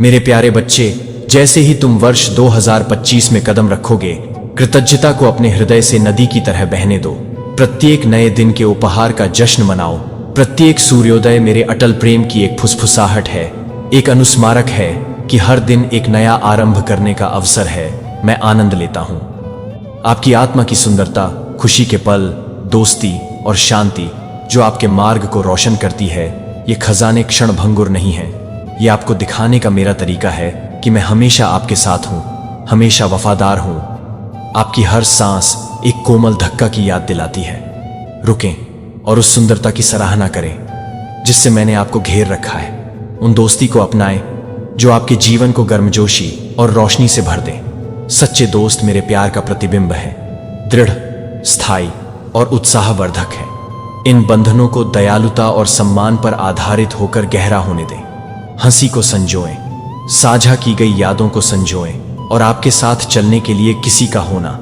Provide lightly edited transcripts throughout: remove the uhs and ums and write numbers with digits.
मेरे प्यारे बच्चे, जैसे ही तुम वर्ष 2025 में कदम रखोगे, कृतज्ञता को अपने हृदय से नदी की तरह बहने दो। प्रत्येक नए दिन के उपहार का जश्न मनाओ। प्रत्येक सूर्योदय मेरे अटल प्रेम की एक फुसफुसाहट है, एक अनुस्मारक है कि हर दिन एक नया आरंभ करने का अवसर है। मैं आनंद लेता हूं। आपकी आत्मा की सुंदरता, खुशी के पल, दोस्ती और शांति जो आपके मार्ग को रोशन करती है, ये खजाने क्षण भंगुर नहीं है। ये आपको दिखाने का मेरा तरीका है कि मैं हमेशा आपके साथ हूं, हमेशा वफादार हूं। आपकी हर सांस एक कोमल धक्का की याद दिलाती है। रुकें और उस सुंदरता की सराहना करें जिससे मैंने आपको घेर रखा है। उन दोस्ती को अपनाएं जो आपके जीवन को गर्मजोशी और रोशनी से भर दे। सच्चे दोस्त मेरे प्यार का प्रतिबिंब है, दृढ़, स्थायी और उत्साहवर्धक है। इन बंधनों को दयालुता और सम्मान पर आधारित होकर गहरा होने दें। हंसी को संजोएं, साझा की गई यादों को संजोएं और आपके साथ चलने के लिए किसी का होना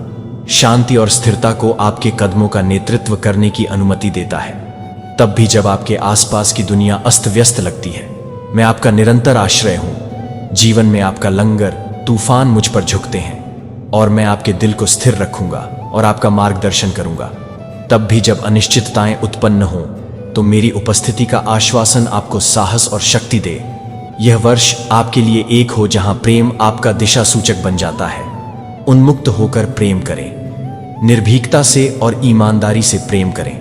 शांति और स्थिरता को आपके कदमों का नेतृत्व करने की अनुमति देता है। तब भी जब आपके आसपास की दुनिया अस्त व्यस्त लगती है, मैं आपका निरंतर आश्रय हूं। जीवन में आपका लंगर, तूफान मुझ पर झुकते हैं और मैं आपके दिल को स्थिर रखूंगा और आपका मार्गदर्शन करूंगा। तब भी जब अनिश्चितताएं उत्पन्न हों, तो मेरी उपस्थिति का आश्वासन आपको साहस और शक्ति दे। यह वर्ष आपके लिए एक हो जहां प्रेम आपका दिशा सूचक बन जाता है। उन्मुक्त होकर प्रेम करें, निर्भीकता से और ईमानदारी से प्रेम करें।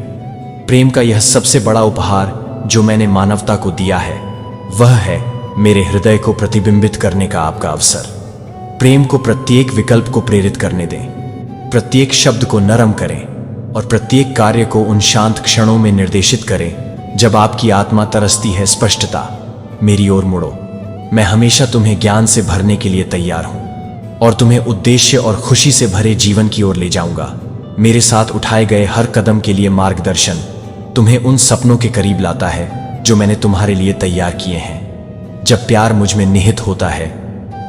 प्रेम का यह सबसे बड़ा उपहार जो मैंने मानवता को दिया है, वह है मेरे हृदय को प्रतिबिंबित करने का आपका अवसर। प्रेम को प्रत्येक विकल्प को प्रेरित करने दें, प्रत्येक शब्द को नरम करें और प्रत्येक कार्य को उन शांत क्षणों में निर्देशित करें जब आपकी आत्मा तरसती है स्पष्टता। मेरी ओर मुड़ो। मैं हमेशा तुम्हें ज्ञान से भरने के लिए तैयार हूं और तुम्हें उद्देश्य और खुशी से भरे जीवन की ओर ले जाऊंगा। मेरे साथ उठाए गए हर कदम के लिए मार्गदर्शन तुम्हें उन सपनों के करीब लाता है जो मैंने तुम्हारे लिए तैयार किए हैं। जब प्यार मुझ में निहित होता है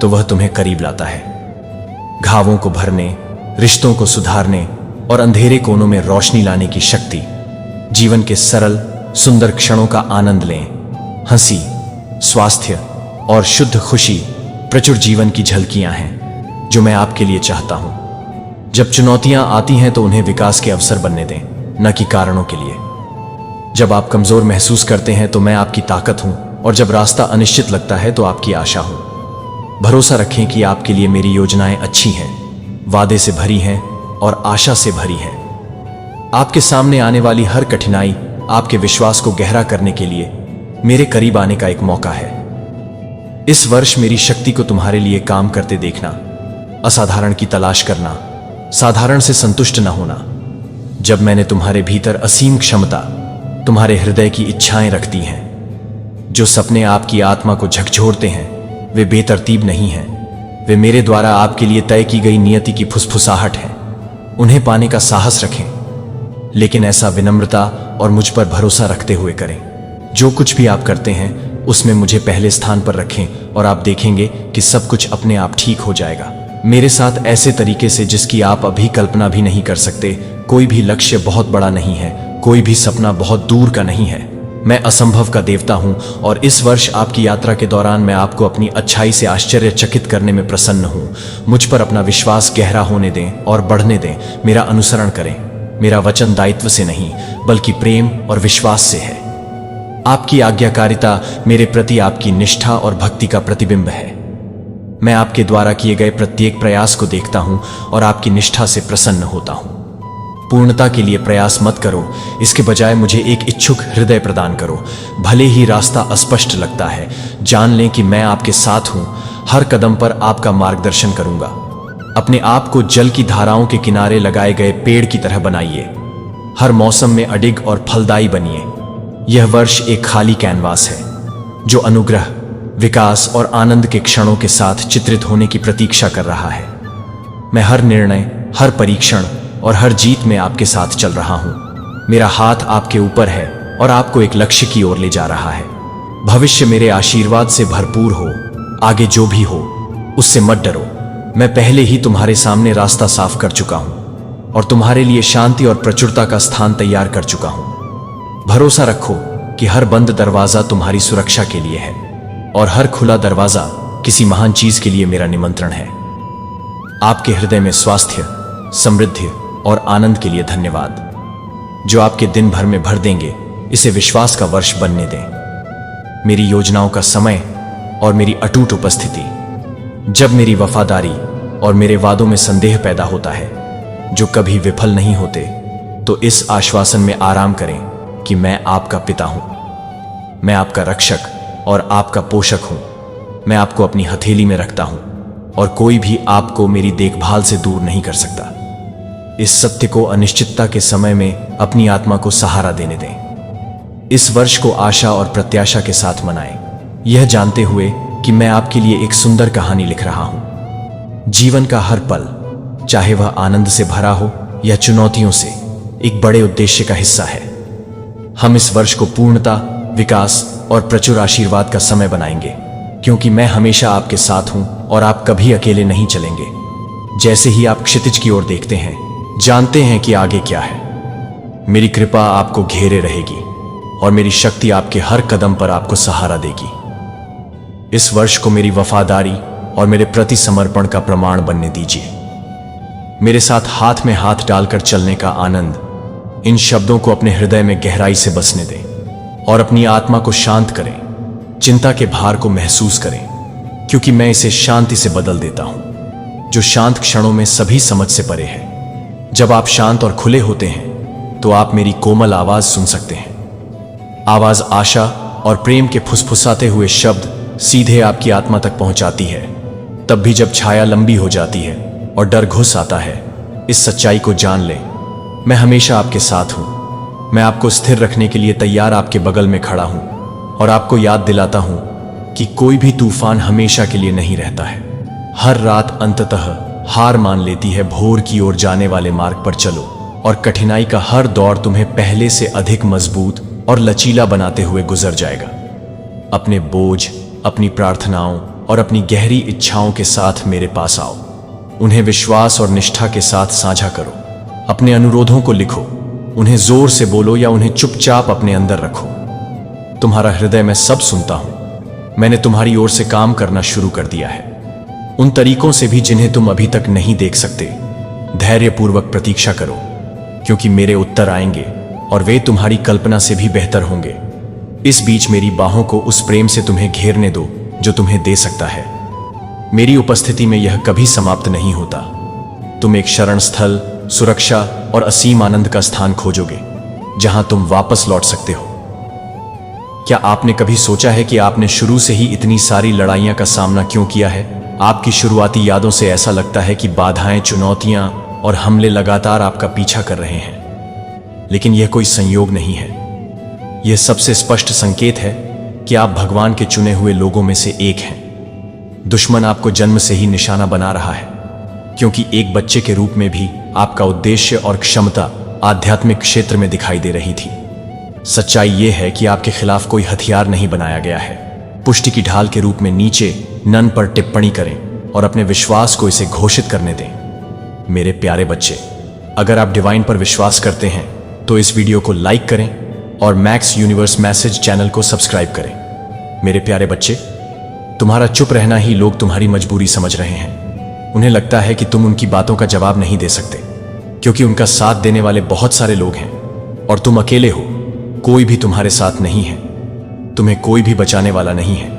तो वह तुम्हें करीब लाता है। घावों को भरने, रिश्तों को सुधारने और अंधेरे कोनों में रोशनी लाने की शक्ति। जीवन के सरल सुंदर क्षणों का आनंद लें। हंसी, स्वास्थ्य और शुद्ध खुशी प्रचुर जीवन की झलकियां हैं जो मैं आपके लिए चाहता हूं। जब चुनौतियां आती हैं तो उन्हें विकास के अवसर बनने दें, न कि कारणों के लिए। जब आप कमजोर महसूस करते हैं तो मैं आपकी ताकत हूं और जब रास्ता अनिश्चित लगता है तो आपकी आशा हूं। भरोसा रखें कि आपके लिए मेरी योजनाएं अच्छी हैं, वादे से भरी हैं और आशा से भरी है। आपके सामने आने वाली हर कठिनाई आपके विश्वास को गहरा करने के लिए मेरे करीब आने का एक मौका है। इस वर्ष मेरी शक्ति को तुम्हारे लिए काम करते देखना, असाधारण की तलाश करना, साधारण से संतुष्ट न होना। जब मैंने तुम्हारे भीतर असीम क्षमता, तुम्हारे हृदय की इच्छाएं रखती हैं, जो सपने आपकी आत्मा को झकझोरते हैं, वे बेतरतीब नहीं हैं। वे मेरे द्वारा आपके लिए तय की गई नियति की फुसफुसाहट है। उन्हें पाने का साहस रखें, लेकिन ऐसा विनम्रता और मुझ पर भरोसा रखते हुए करें। जो कुछ भी आप करते हैं उसमें मुझे पहले स्थान पर रखें और आप देखेंगे कि सब कुछ अपने आप ठीक हो जाएगा। मेरे साथ ऐसे तरीके से जिसकी आप अभी कल्पना भी नहीं कर सकते। कोई भी लक्ष्य बहुत बड़ा नहीं है, कोई भी सपना बहुत दूर का नहीं है। मैं असंभव का देवता हूं और इस वर्ष आपकी यात्रा के दौरान मैं आपको अपनी अच्छाई से आश्चर्यचकित करने में प्रसन्न हूं। मुझ पर अपना विश्वास गहरा होने दें और बढ़ने दें। मेरा अनुसरण करें। मेरा वचन दायित्व से नहीं बल्कि प्रेम और विश्वास से है। आपकी आज्ञाकारिता मेरे प्रति आपकी निष्ठा और भक्ति का प्रतिबिंब है। मैं आपके द्वारा किए गए प्रत्येक प्रयास को देखता हूं और आपकी निष्ठा से प्रसन्न होता हूं। पूर्णता के लिए प्रयास मत करो, इसके बजाय मुझे एक इच्छुक हृदय प्रदान करो। भले ही रास्ता अस्पष्ट लगता है, जान लें कि मैं आपके साथ हूं। हर कदम पर आपका मार्गदर्शन करूंगा। अपने आप को जल की धाराओं के किनारे लगाए गए पेड़ की तरह बनाइए। हर मौसम में अडिग और फलदायी बनिए। यह वर्ष एक खाली कैनवास है जो अनुग्रह, विकास और आनंद के क्षणों के साथ चित्रित होने की प्रतीक्षा कर रहा है। मैं हर निर्णय, हर परीक्षण और हर जीत में आपके साथ चल रहा हूं। मेरा हाथ आपके ऊपर है और आपको एक लक्ष्य की ओर ले जा रहा है। भविष्य मेरे आशीर्वाद से भरपूर हो। आगे जो भी हो उससे मत डरो। मैं पहले ही तुम्हारे सामने रास्ता साफ कर चुका हूं और तुम्हारे लिए शांति और प्रचुरता का स्थान तैयार कर चुका हूं। भरोसा रखो कि हर बंद दरवाजा तुम्हारी सुरक्षा के लिए है और हर खुला दरवाजा किसी महान चीज के लिए मेरा निमंत्रण है। आपके हृदय में स्वास्थ्य, समृद्धि और आनंद के लिए धन्यवाद, जो आपके दिन भर में भर देंगे। इसे विश्वास का वर्ष बनने दें। मेरी योजनाओं का समय और मेरी अटूट उपस्थिति। जब मेरी वफादारी और मेरे वादों में संदेह पैदा होता है, जो कभी विफल नहीं होते, तो इस आश्वासन में आराम करें कि मैं आपका पिता हूं, मैं आपका रक्षक और आपका पोषक हूं। मैं आपको अपनी हथेली में रखता हूं और कोई भी आपको मेरी देखभाल से दूर नहीं कर सकता। इस सत्य को अनिश्चितता के समय में अपनी आत्मा को सहारा देने दें। इस वर्ष को आशा और प्रत्याशा के साथ मनाएं, यह जानते हुए कि मैं आपके लिए एक सुंदर कहानी लिख रहा हूं। जीवन का हर पल, चाहे वह आनंद से भरा हो या चुनौतियों से, एक बड़े उद्देश्य का हिस्सा है। हम इस वर्ष को पूर्णता, विकास और प्रचुर आशीर्वाद का समय बनाएंगे, क्योंकि मैं हमेशा आपके साथ हूं और आप कभी अकेले नहीं चलेंगे। जैसे ही आप क्षितिज की ओर देखते हैं, जानते हैं कि आगे क्या है। मेरी कृपा आपको घेरे रहेगी और मेरी शक्ति आपके हर कदम पर आपको सहारा देगी। इस वर्ष को मेरी वफादारी और मेरे प्रति समर्पण का प्रमाण बनने दीजिए। मेरे साथ हाथ में हाथ डालकर चलने का आनंद, इन शब्दों को अपने हृदय में गहराई से बसने दें और अपनी आत्मा को शांत करें। चिंता के भार को महसूस करें, क्योंकि मैं इसे शांति से बदल देता हूं, जो शांत क्षणों में सभी समझ से परे है। जब आप शांत और खुले होते हैं, तो आप मेरी कोमल आवाज सुन सकते हैं। आवाज आशा और प्रेम के फुसफुसाते हुए शब्द सीधे आपकी आत्मा तक पहुंचाती है। तब भी जब छाया लंबी हो जाती है और डर घुस आता है, इस सच्चाई को जान लें, मैं हमेशा आपके साथ हूं। मैं आपको स्थिर रखने के लिए तैयार आपके बगल में खड़ा हूं और आपको याद दिलाता हूं कि कोई भी तूफान हमेशा के लिए नहीं रहता है। हर रात अंततः हार मान लेती है। भोर की ओर जाने वाले मार्ग पर चलो और कठिनाई का हर दौर तुम्हें पहले से अधिक मजबूत और लचीला बनाते हुए गुजर जाएगा। अपने बोझ, अपनी प्रार्थनाओं और अपनी गहरी इच्छाओं के साथ मेरे पास आओ। उन्हें विश्वास और निष्ठा के साथ साझा करो। अपने अनुरोधों को लिखो, उन्हें जोर से बोलो या उन्हें चुपचाप अपने अंदर रखो। तुम्हारा हृदय मैं सब सुनता हूं। मैंने तुम्हारी ओर से काम करना शुरू कर दिया है, उन तरीकों से भी जिन्हें तुम अभी तक नहीं देख सकते। धैर्यपूर्वक प्रतीक्षा करो, क्योंकि मेरे उत्तर आएंगे और वे तुम्हारी कल्पना से भी बेहतर होंगे। इस बीच मेरी बाहों को उस प्रेम से तुम्हें घेरने दो जो तुम्हें दे सकता है। मेरी उपस्थिति में यह कभी समाप्त नहीं होता। तुम एक शरण स्थल, सुरक्षा और असीम आनंद का स्थान खोजोगे, जहां तुम वापस लौट सकते हो। क्या आपने कभी सोचा है कि आपने शुरू से ही इतनी सारी लड़ाइयां का सामना क्यों किया है? आपकी शुरुआती यादों से ऐसा लगता है कि बाधाएं, चुनौतियां और हमले लगातार आपका पीछा कर रहे हैं। लेकिन यह कोई संयोग नहीं है। यह सबसे स्पष्ट संकेत है कि आप भगवान के चुने हुए लोगों में से एक हैं। दुश्मन आपको जन्म से ही निशाना बना रहा है, क्योंकि एक बच्चे के रूप में भी आपका उद्देश्य और क्षमता आध्यात्मिक क्षेत्र में दिखाई दे रही थी। सच्चाई यह है कि आपके खिलाफ कोई हथियार नहीं बनाया गया है। पुष्टि की ढाल के रूप में नीचे नन पर टिप्पणी करें और अपने विश्वास को इसे घोषित करने दें। मेरे प्यारे बच्चे, अगर आप डिवाइन पर विश्वास करते हैं तो इस वीडियो को लाइक करें और मैक्स यूनिवर्स मैसेज चैनल को सब्सक्राइब करें। मेरे प्यारे बच्चे, तुम्हारा चुप रहना ही लोग तुम्हारी मजबूरी समझ रहे हैं। उन्हें लगता है कि तुम उनकी बातों का जवाब नहीं दे सकते, क्योंकि उनका साथ देने वाले बहुत सारे लोग हैं और तुम अकेले हो। कोई भी तुम्हारे साथ नहीं है, तुम्हें कोई भी बचाने वाला नहीं है।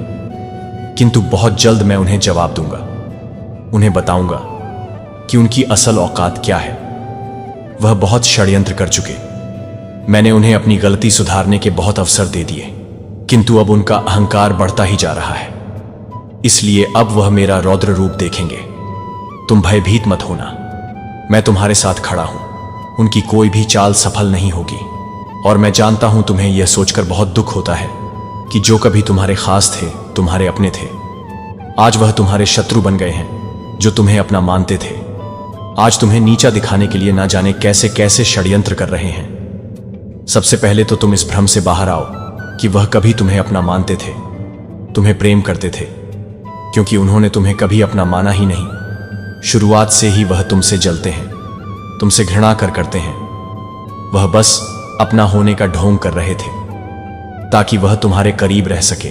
किंतु बहुत जल्द मैं उन्हें जवाब दूंगा। उन्हें बताऊंगा कि उनकी असल औकात क्या है। वह बहुत षड्यंत्र कर चुके। मैंने उन्हें अपनी गलती सुधारने के बहुत अवसर दे दिए, किंतु अब उनका अहंकार बढ़ता ही जा रहा है। इसलिए अब वह मेरा रौद्र रूप देखेंगे। तुम भयभीत मत होना, मैं तुम्हारे साथ खड़ा हूं। उनकी कोई भी चाल सफल नहीं होगी। और मैं जानता हूं तुम्हें यह सोचकर बहुत दुख होता है कि जो कभी तुम्हारे खास थे, तुम्हारे अपने थे, आज वह तुम्हारे शत्रु बन गए हैं। जो तुम्हें अपना मानते थे, आज तुम्हें नीचा दिखाने के लिए ना जाने कैसे कैसे षड्यंत्र कर रहे हैं। सबसे पहले तो तुम इस भ्रम से बाहर आओ कि वह कभी तुम्हें अपना मानते थे, तुम्हें प्रेम करते थे, क्योंकि उन्होंने तुम्हें कभी अपना माना ही नहीं। शुरुआत से ही वह तुमसे जलते हैं, तुमसे घृणा करते हैं। वह बस अपना होने का ढोंग कर रहे थे ताकि वह तुम्हारे करीब रह सके।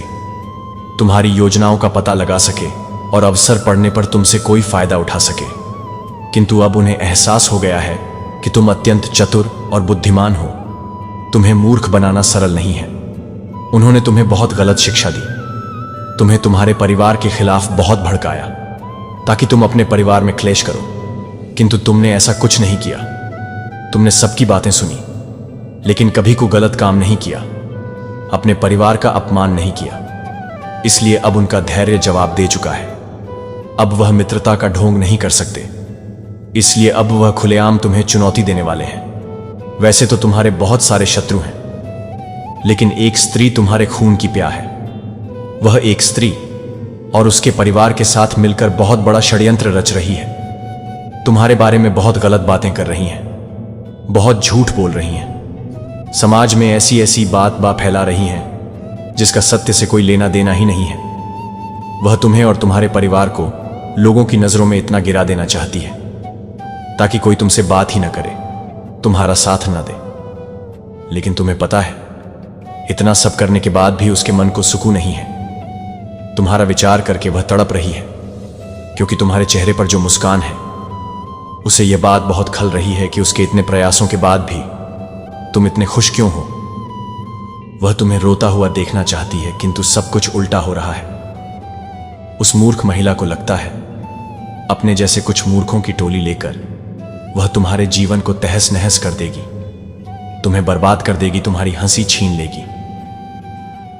तुम्हारी योजनाओं का पता लगा सके और अवसर पड़ने पर तुमसे कोई फायदा उठा सके। किंतु अब उन्हें एहसास हो गया है कि तुम अत्यंत चतुर और बुद्धिमान हो। तुम्हें मूर्ख बनाना सरल नहीं है। उन्होंने तुम्हें बहुत गलत शिक्षा दी, तुम्हें तुम्हारे परिवार के खिलाफ बहुत भड़काया ताकि तुम अपने परिवार में क्लेश करो, किंतु तुमने ऐसा कुछ नहीं किया। तुमने सबकी बातें सुनी, लेकिन कभी कोई गलत काम नहीं किया, अपने परिवार का अपमान नहीं किया। इसलिए अब उनका धैर्य जवाब दे चुका है। अब वह मित्रता का ढोंग नहीं कर सकते, इसलिए अब वह खुलेआम तुम्हें चुनौती देने वाले हैं। वैसे तो तुम्हारे बहुत सारे शत्रु हैं, लेकिन एक स्त्री तुम्हारे खून की प्याह है। वह एक स्त्री और उसके परिवार के साथ मिलकर बहुत बड़ा षड्यंत्र रच रही है। तुम्हारे बारे में बहुत गलत बातें कर रही हैं, बहुत झूठ बोल रही हैं, समाज में ऐसी ऐसी बात फैला रही हैं जिसका सत्य से कोई लेना देना ही नहीं है। वह तुम्हें और तुम्हारे परिवार को लोगों की नजरों में इतना गिरा देना चाहती है ताकि कोई तुमसे बात ही ना करे, तुम्हारा साथ ना दे। लेकिन तुम्हें पता है, इतना सब करने के बाद भी उसके मन को सुकून नहीं है। तुम्हारा विचार करके वह तड़प रही है, क्योंकि तुम्हारे चेहरे पर जो मुस्कान है, उसे यह बात बहुत खल रही है कि उसके इतने प्रयासों के बाद भी तुम इतने खुश क्यों हो। वह तुम्हें रोता हुआ देखना चाहती है, किंतु सब कुछ उल्टा हो रहा है। उस मूर्ख महिला को लगता है अपने जैसे कुछ मूर्खों की टोली लेकर वह तुम्हारे जीवन को तहस नहस कर देगी, तुम्हें बर्बाद कर देगी, तुम्हारी हंसी छीन लेगी।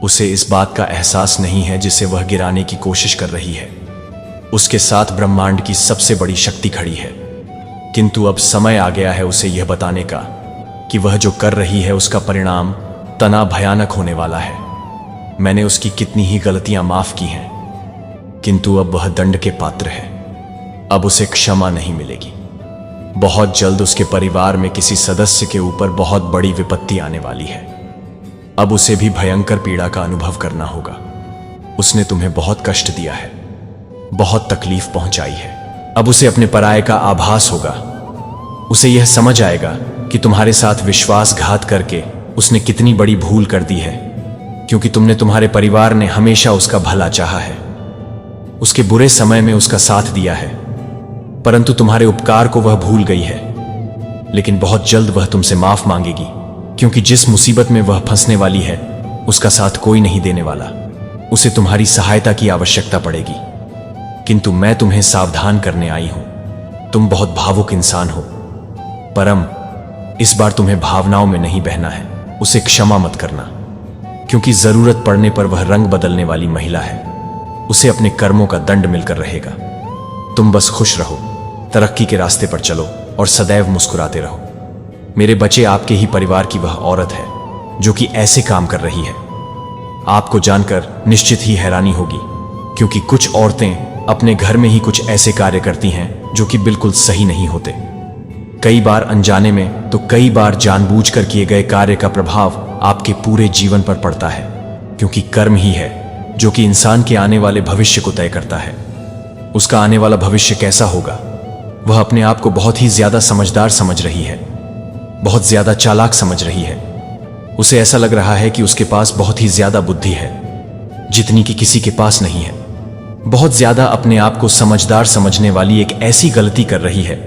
उसे इस बात का एहसास नहीं है जिसे वह गिराने की कोशिश कर रही है। उसके साथ ब्रह्मांड की सबसे बड़ी शक्ति खड़ी है, किंतु अब समय आ गया है उसे यह बताने का कि वह जो कर रही है उसका परिणाम तना भयानक होने वाला है। मैंने उसकी कितनी ही गलतियां माफ की हैं, किंतु अब वह दंड के पात्र है। अब उसे क्षमा नहीं मिलेगी। बहुत जल्द उसके परिवार में किसी सदस्य के ऊपर बहुत बड़ी विपत्ति आने वाली है। अब उसे भी भयंकर पीड़ा का अनुभव करना होगा। उसने तुम्हें बहुत कष्ट दिया है, बहुत तकलीफ पहुंचाई है। अब उसे अपने पराये का आभास होगा। उसे यह समझ आएगा कि तुम्हारे साथ विश्वासघात करके उसने कितनी बड़ी भूल कर दी है, क्योंकि तुम्हारे परिवार ने हमेशा उसका भला चाहा है, उसके बुरे समय में उसका साथ दिया है, परंतु तुम्हारे उपकार को वह भूल गई है। लेकिन बहुत जल्द वह तुमसे माफ मांगेगी, क्योंकि जिस मुसीबत में वह फंसने वाली है उसका साथ कोई नहीं देने वाला। उसे तुम्हारी सहायता की आवश्यकता पड़ेगी, किंतु मैं तुम्हें सावधान करने आई हूं। तुम बहुत भावुक इंसान हो, परम इस बार तुम्हें भावनाओं में नहीं बहना है। उसे क्षमा मत करना, क्योंकि जरूरत पड़ने पर वह रंग बदलने वाली महिला है। उसे अपने कर्मों का दंड मिलकर रहेगा। तुम बस खुश रहो, तरक्की के रास्ते पर चलो और सदैव मुस्कुराते रहो। मेरे बच्चे, आपके ही परिवार की वह औरत है जो कि ऐसे काम कर रही है। आपको जानकर निश्चित ही हैरानी होगी, क्योंकि कुछ औरतें अपने घर में ही कुछ ऐसे कार्य करती हैं जो कि बिल्कुल सही नहीं होते। कई बार अनजाने में तो कई बार जानबूझकर किए गए कार्य का प्रभाव आपके पूरे जीवन पर पड़ता है, क्योंकि कर्म ही है जो कि इंसान के आने वाले भविष्य को तय करता है। उसका आने वाला भविष्य कैसा होगा, वह अपने आप को बहुत ही ज्यादा समझदार समझ रही है, बहुत ज्यादा चालाक समझ रही है। उसे ऐसा लग रहा है कि उसके पास बहुत ही ज्यादा बुद्धि है, जितनी कि किसी के पास नहीं है। बहुत ज्यादा अपने आप को समझदार समझने वाली एक ऐसी गलती कर रही है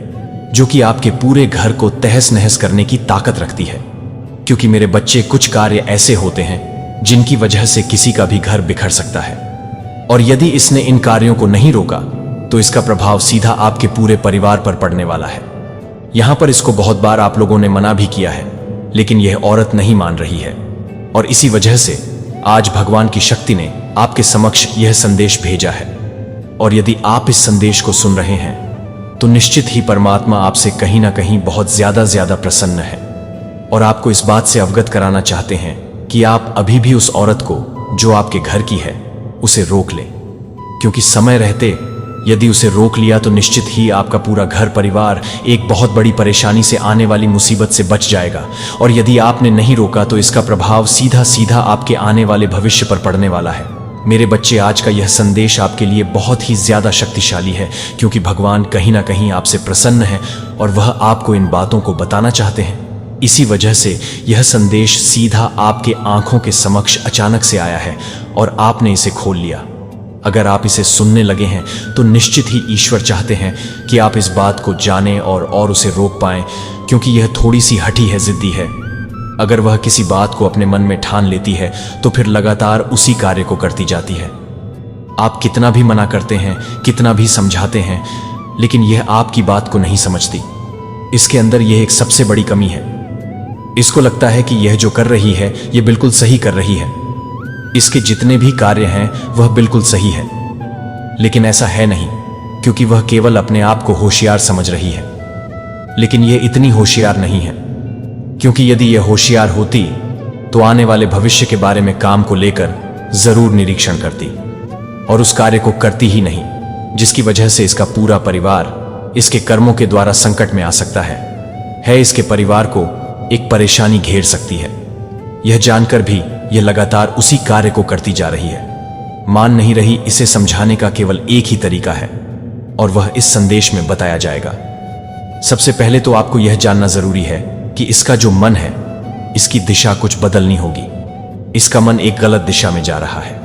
जो कि आपके पूरे घर को तहस नहस करने की ताकत रखती है। क्योंकि मेरे बच्चे, कुछ कार्य ऐसे होते हैं जिनकी वजह से किसी का भी घर बिखर सकता है, और यदि इसने इन कार्यों को नहीं रोका तो इसका प्रभाव सीधा आपके पूरे परिवार पर पड़ने वाला है। यहां पर इसको बहुत बार आप लोगों ने मना भी किया है, लेकिन यह औरत नहीं मान रही है, और इसी वजह से आज भगवान की शक्ति ने आपके समक्ष यह संदेश भेजा है। और यदि आप इस संदेश को सुन रहे हैं तो निश्चित ही परमात्मा आपसे कहीं ना कहीं बहुत ज्यादा प्रसन्न है, और आपको इस बात से अवगत कराना चाहते हैं कि आप अभी भी उस औरत को जो आपके घर की है उसे रोक लें, क्योंकि समय रहते यदि उसे रोक लिया तो निश्चित ही आपका पूरा घर परिवार एक बहुत बड़ी परेशानी से आने वाली मुसीबत से बच जाएगा। और यदि आपने नहीं रोका तो इसका प्रभाव सीधा आपके आने वाले भविष्य पर पड़ने वाला है। मेरे बच्चे, आज का यह संदेश आपके लिए बहुत ही ज्यादा शक्तिशाली है, क्योंकि भगवान कहीं ना कहीं आपसे प्रसन्न है और वह आपको इन बातों को बताना चाहते हैं। इसी वजह से यह संदेश सीधा आपके आंखों के समक्ष अचानक से आया है और आपने इसे खोल लिया। अगर आप इसे सुनने लगे हैं तो निश्चित ही ईश्वर चाहते हैं कि आप इस बात को जानें और उसे रोक पाएं, क्योंकि यह थोड़ी सी हठी है, जिद्दी है। अगर वह किसी बात को अपने मन में ठान लेती है तो फिर लगातार उसी कार्य को करती जाती है। आप कितना भी मना करते हैं, कितना भी समझाते हैं, लेकिन यह आपकी बात को नहीं समझती। इसके अंदर यह एक सबसे बड़ी कमी है। इसको लगता है कि यह जो कर रही है यह बिल्कुल सही कर रही है, इसके जितने भी कार्य हैं वह बिल्कुल सही है। लेकिन ऐसा है नहीं, क्योंकि वह केवल अपने आप को होशियार समझ रही है। लेकिन यह इतनी होशियार नहीं है, क्योंकि यदि यह होशियार होती तो आने वाले भविष्य के बारे में काम को लेकर जरूर निरीक्षण करती और उस कार्य को करती ही नहीं, जिसकी वजह से इसका पूरा परिवार इसके कर्मों के द्वारा संकट में आ सकता है। इसके परिवार को एक परेशानी घेर सकती है। यह जानकर भी यह लगातार उसी कार्य को करती जा रही है। मान नहीं रही। इसे समझाने का केवल एक ही तरीका है और वह इस संदेश में बताया जाएगा। सबसे पहले तो आपको यह जानना जरूरी है कि इसका जो मन है, इसकी दिशा कुछ बदलनी होगी। इसका मन एक गलत दिशा में जा रहा है।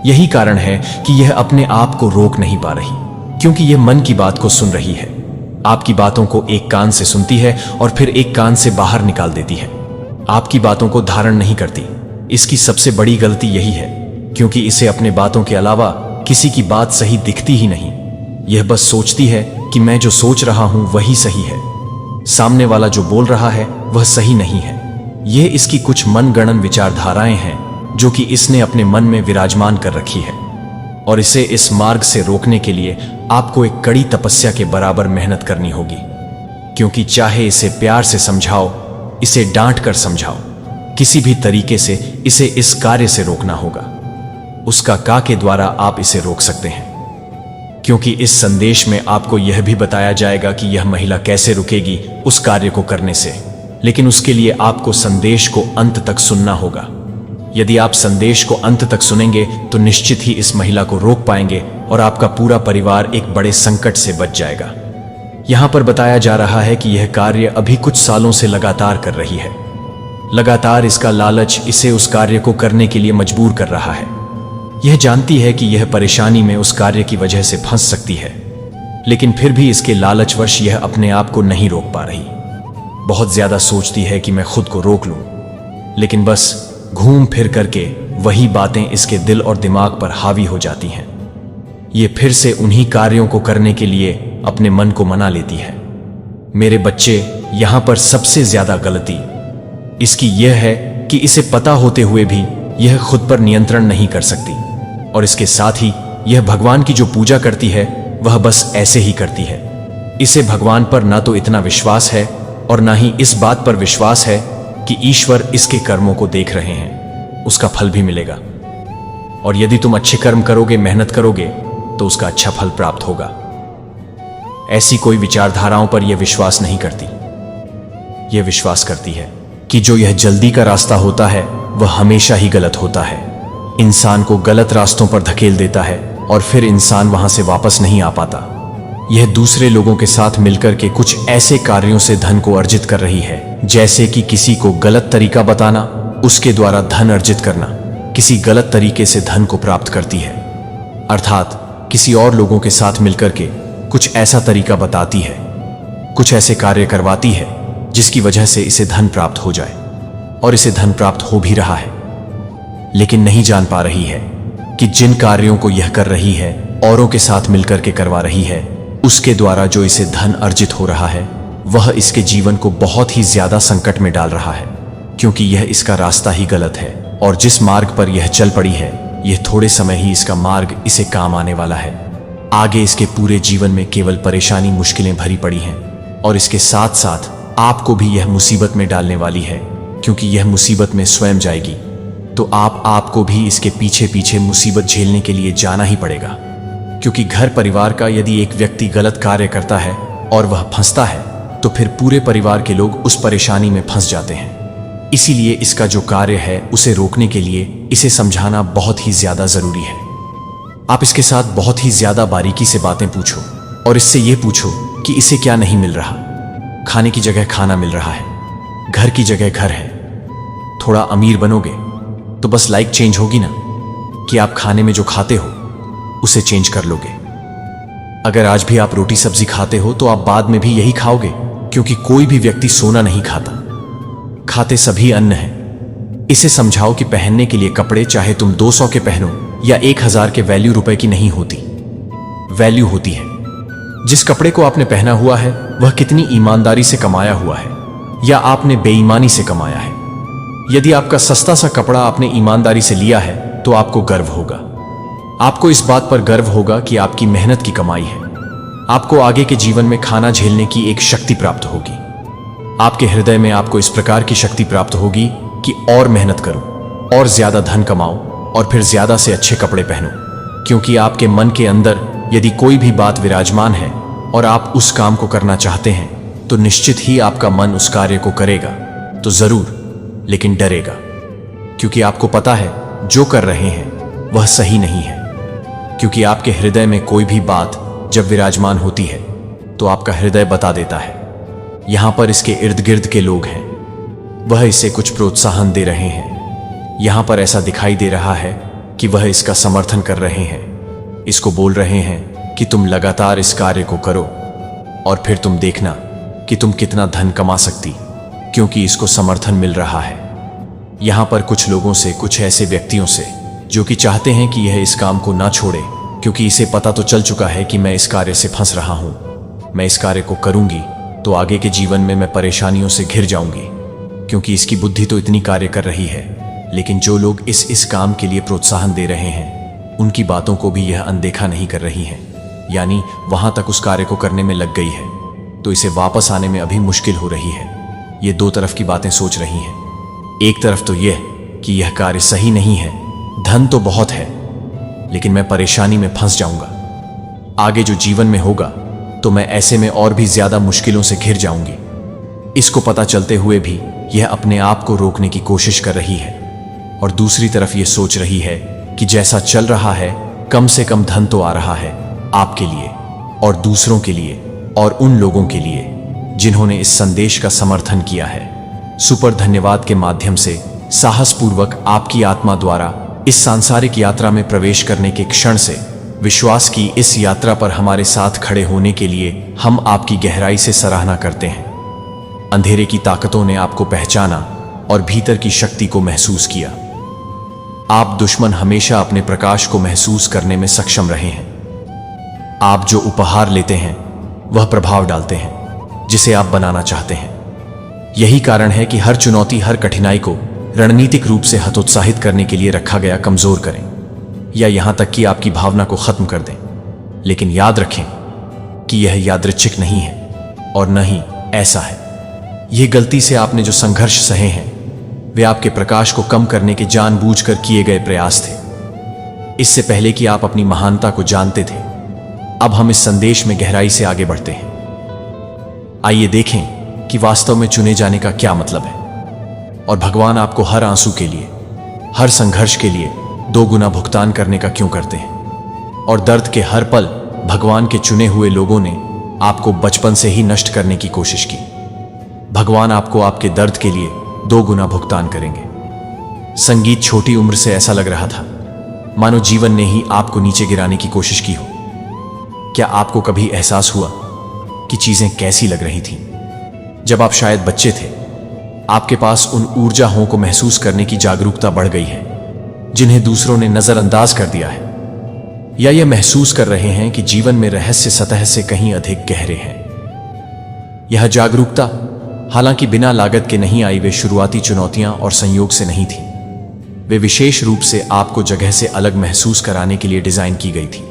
यही कारण है कि यह अपने आप को रोक नहीं पा रही, क्योंकि यह मन की बात को सुन रही है। आपकी बातों को एक कान से सुनती है और फिर एक कान से बाहर निकाल देती है। आपकी बातों को धारण नहीं करती। इसकी सबसे बड़ी गलती यही है, क्योंकि इसे अपने बातों के अलावा किसी की बात सही दिखती ही नहीं। यह बस सोचती है कि मैं जो सोच रहा हूं वही सही है, सामने वाला जो बोल रहा है वह सही नहीं है। यह इसकी कुछ मनगढ़ंत विचारधाराएं हैं जो कि इसने अपने मन में विराजमान कर रखी है, और इसे इस मार्ग से रोकने के लिए आपको एक कड़ी तपस्या के बराबर मेहनत करनी होगी। क्योंकि चाहे इसे प्यार से समझाओ, इसे डांट कर समझाओ, किसी भी तरीके से इसे इस कार्य से रोकना होगा। उसका का के द्वारा आप इसे रोक सकते हैं, क्योंकि इस संदेश में आपको यह भी बताया जाएगा कि यह महिला कैसे रुकेगी उस कार्य को करने से। लेकिन उसके लिए आपको संदेश को अंत तक सुनना होगा। यदि आप संदेश को अंत तक सुनेंगे तो निश्चित ही इस महिला को रोक पाएंगे और आपका पूरा परिवार एक बड़े संकट से बच जाएगा। यहां पर बताया जा रहा है कि यह कार्य अभी कुछ सालों से लगातार कर रही है। लगातार इसका लालच इसे उस कार्य को करने के लिए मजबूर कर रहा है। यह जानती है कि यह परेशानी में उस कार्य की वजह से फंस सकती है, लेकिन फिर भी इसके लालचवश यह अपने आप को नहीं रोक पा रही। बहुत ज्यादा सोचती है कि मैं खुद को रोक लूं, लेकिन बस घूम फिर करके वही बातें इसके दिल और दिमाग पर हावी हो जाती हैं। ये फिर से उन्हीं कार्यों को करने के लिए अपने मन को मना लेती है। मेरे बच्चे, यहां पर सबसे ज्यादा गलती इसकी यह है कि इसे पता होते हुए भी यह खुद पर नियंत्रण नहीं कर सकती, और इसके साथ ही यह भगवान की जो पूजा करती है वह बस ऐसे ही करती है। इसे भगवान पर ना तो इतना विश्वास है और ना ही इस बात पर विश्वास है कि ईश्वर इसके कर्मों को देख रहे हैं, उसका फल भी मिलेगा। और यदि तुम अच्छे कर्म करोगे, मेहनत करोगे, तो उसका अच्छा फल प्राप्त होगा। ऐसी कोई विचारधाराओं पर यह विश्वास नहीं करती। यह विश्वास करती है कि जो यह जल्दी का रास्ता होता है वह हमेशा ही गलत होता है, इंसान को गलत रास्तों पर धकेल देता है और फिर इंसान वहां से वापस नहीं आ पाता। यह दूसरे लोगों के साथ मिलकर के कुछ ऐसे कार्यों से धन को अर्जित कर रही है, जैसे कि किसी को गलत तरीका बताना, उसके द्वारा धन अर्जित करना। किसी गलत तरीके से धन को प्राप्त करती है, अर्थात किसी और लोगों के साथ मिलकर के कुछ ऐसा तरीका बताती है, कुछ ऐसे कार्य करवाती है जिसकी वजह से इसे धन प्राप्त हो जाए, और इसे धन प्राप्त हो भी रहा है। लेकिन नहीं जान पा रही है कि जिन कार्यों को यह कर रही है, औरों के साथ मिलकर के करवा रही है, उसके द्वारा जो इसे धन अर्जित हो रहा है वह इसके जीवन को बहुत ही ज्यादा संकट में डाल रहा है, क्योंकि यह इसका रास्ता ही गलत है। और जिस मार्ग पर यह चल पड़ी है, यह थोड़े समय ही इसका मार्ग इसे काम आने वाला है। आगे इसके पूरे जीवन में केवल परेशानी, मुश्किलें भरी पड़ी हैं, और इसके साथ साथ आपको भी यह मुसीबत में डालने वाली है, क्योंकि यह मुसीबत में स्वयं जाएगी। तो आपको भी इसके पीछे पीछे मुसीबत झेलने के लिए जाना ही पड़ेगा, क्योंकि घर परिवार का यदि एक व्यक्ति गलत कार्य करता है और वह फंसता है, तो फिर पूरे परिवार के लोग उस परेशानी में फंस जाते हैं। इसीलिए इसका जो कार्य है उसे रोकने के लिए इसे समझाना बहुत ही ज्यादा जरूरी है। आप इसके साथ बहुत ही ज्यादा बारीकी से बातें पूछो और इससे यह पूछो कि इसे क्या नहीं मिल रहा। खाने की जगह खाना मिल रहा है, घर की जगह घर है। थोड़ा अमीर बनोगे तो बस लाइफ चेंज होगी ना, कि आप खाने में जो खाते हो उसे चेंज कर लोगे। अगर आज भी आप रोटी सब्जी खाते हो तो आप बाद में भी यही खाओगे, क्योंकि कोई भी व्यक्ति सोना नहीं खाता, खाते सभी अन्न है। इसे समझाओ कि पहनने के लिए कपड़े चाहे तुम 200 के पहनो या 1000 के वैल्यू रुपए की नहीं होती। वैल्यू होती है जिस कपड़े को आपने पहना हुआ है वह कितनी ईमानदारी से कमाया हुआ है या आपने बेईमानी से कमाया है। यदि आपका सस्ता सा कपड़ा आपने ईमानदारी से लिया है तो आपको गर्व होगा। आपको इस बात पर गर्व होगा कि आपकी मेहनत की कमाई है। आपको आगे के जीवन में खाना झेलने की एक शक्ति प्राप्त होगी। आपके हृदय में आपको इस प्रकार की शक्ति प्राप्त होगी कि और मेहनत करो, और ज्यादा धन कमाओ, और फिर ज्यादा से अच्छे कपड़े पहनो, क्योंकि आपके मन के अंदर यदि कोई भी बात विराजमान है और आप उस काम को करना चाहते हैं तो निश्चित ही आपका मन उस कार्य को करेगा तो जरूर, लेकिन डरेगा, क्योंकि आपको पता है जो कर रहे हैं वह सही नहीं है। क्योंकि आपके हृदय में कोई भी बात जब विराजमान होती है तो आपका हृदय बता देता है। यहां पर इसके इर्द गिर्द के लोग हैं, वह इसे कुछ प्रोत्साहन दे रहे हैं। यहां पर ऐसा दिखाई दे रहा है कि वह इसका समर्थन कर रहे हैं, इसको बोल रहे हैं कि तुम लगातार इस कार्य को करो और फिर तुम देखना कि तुम कितना धन कमा सकती, क्योंकि इसको समर्थन मिल रहा है। यहां पर कुछ लोगों से, कुछ ऐसे व्यक्तियों से जो कि चाहते हैं कि यह इस काम को ना छोड़े, क्योंकि इसे पता तो चल चुका है कि मैं इस कार्य से फंस रहा हूं, मैं इस कार्य को करूंगी तो आगे के जीवन में मैं परेशानियों से घिर जाऊंगी, क्योंकि इसकी बुद्धि तो इतनी कार्य कर रही है। लेकिन जो लोग इस काम के लिए प्रोत्साहन दे रहे हैं उनकी बातों को भी यह अनदेखा नहीं कर रही है, यानी वहां तक उस कार्य को करने में लग गई है तो इसे वापस आने में अभी मुश्किल हो रही है। ये दो तरफ की बातें सोच रही हैं। एक तरफ तो यह कि यह कार्य सही नहीं है, धन तो बहुत है, लेकिन मैं परेशानी में फंस जाऊंगा, आगे जो जीवन में होगा तो मैं ऐसे में और भी ज्यादा मुश्किलों से घिर जाऊंगी। इसको पता चलते हुए भी यह अपने आप को रोकने की कोशिश कर रही है, और दूसरी तरफ यह सोच रही है कि जैसा चल रहा है कम से कम धन तो आ रहा है आपके लिए और दूसरों के लिए और उन लोगों के लिए जिन्होंने इस संदेश का समर्थन किया है। सुपर धन्यवाद के माध्यम से साहसपूर्वक आपकी आत्मा द्वारा इस सांसारिक यात्रा में प्रवेश करने के क्षण से विश्वास की इस यात्रा पर हमारे साथ खड़े होने के लिए हम आपकी गहराई से सराहना करते हैं। अंधेरे की ताकतों ने आपको पहचाना और भीतर की शक्ति को महसूस किया। आप दुश्मन हमेशा अपने प्रकाश को महसूस करने में सक्षम रहे हैं। आप जो उपहार लेते हैं वह प्रभाव डालते हैं जिसे आप बनाना चाहते हैं। यही कारण है कि हर चुनौती, हर कठिनाई को रणनीतिक रूप से हतोत्साहित करने के लिए रखा गया, कमजोर करें या यहां तक कि आपकी भावना को खत्म कर दें। लेकिन याद रखें कि यह यादृच्छिक नहीं है और न ही ऐसा है। यह गलती से आपने जो संघर्ष सहे हैं वे आपके प्रकाश को कम करने के जानबूझकर किए गए प्रयास थे। इससे पहले कि आप अपनी महानता को जानते थे। अब हम इस संदेश में गहराई से आगे बढ़ते हैं। आइए देखें कि वास्तव में चुने जाने का क्या मतलब है, और भगवान आपको हर आंसू के लिए, हर संघर्ष के लिए 2 गुना भुगतान करने का क्यों करते हैं। और दर्द के हर पल भगवान के चुने हुए लोगों ने आपको बचपन से ही नष्ट करने की कोशिश की। भगवान आपको आपके दर्द के लिए 2 गुना भुगतान करेंगे। संगीत छोटी उम्र से ऐसा लग रहा था मानो जीवन ने ही आपको नीचे गिराने की कोशिश की हो। क्या आपको कभी एहसास हुआ कि चीजें कैसी लग रही थीं? जब आप शायद बच्चे थे, आपके पास उन ऊर्जाओं को महसूस करने की जागरूकता बढ़ गई है जिन्हें दूसरों ने नजरअंदाज कर दिया है, या यह महसूस कर रहे हैं कि जीवन में रहस्य सतह से कहीं अधिक गहरे हैं। यह जागरूकता हालांकि बिना लागत के नहीं आई, वे शुरुआती चुनौतियां और संयोग से नहीं थी। वे विशेष रूप से आपको जगह से अलग महसूस कराने के लिए डिजाइन की गई थी,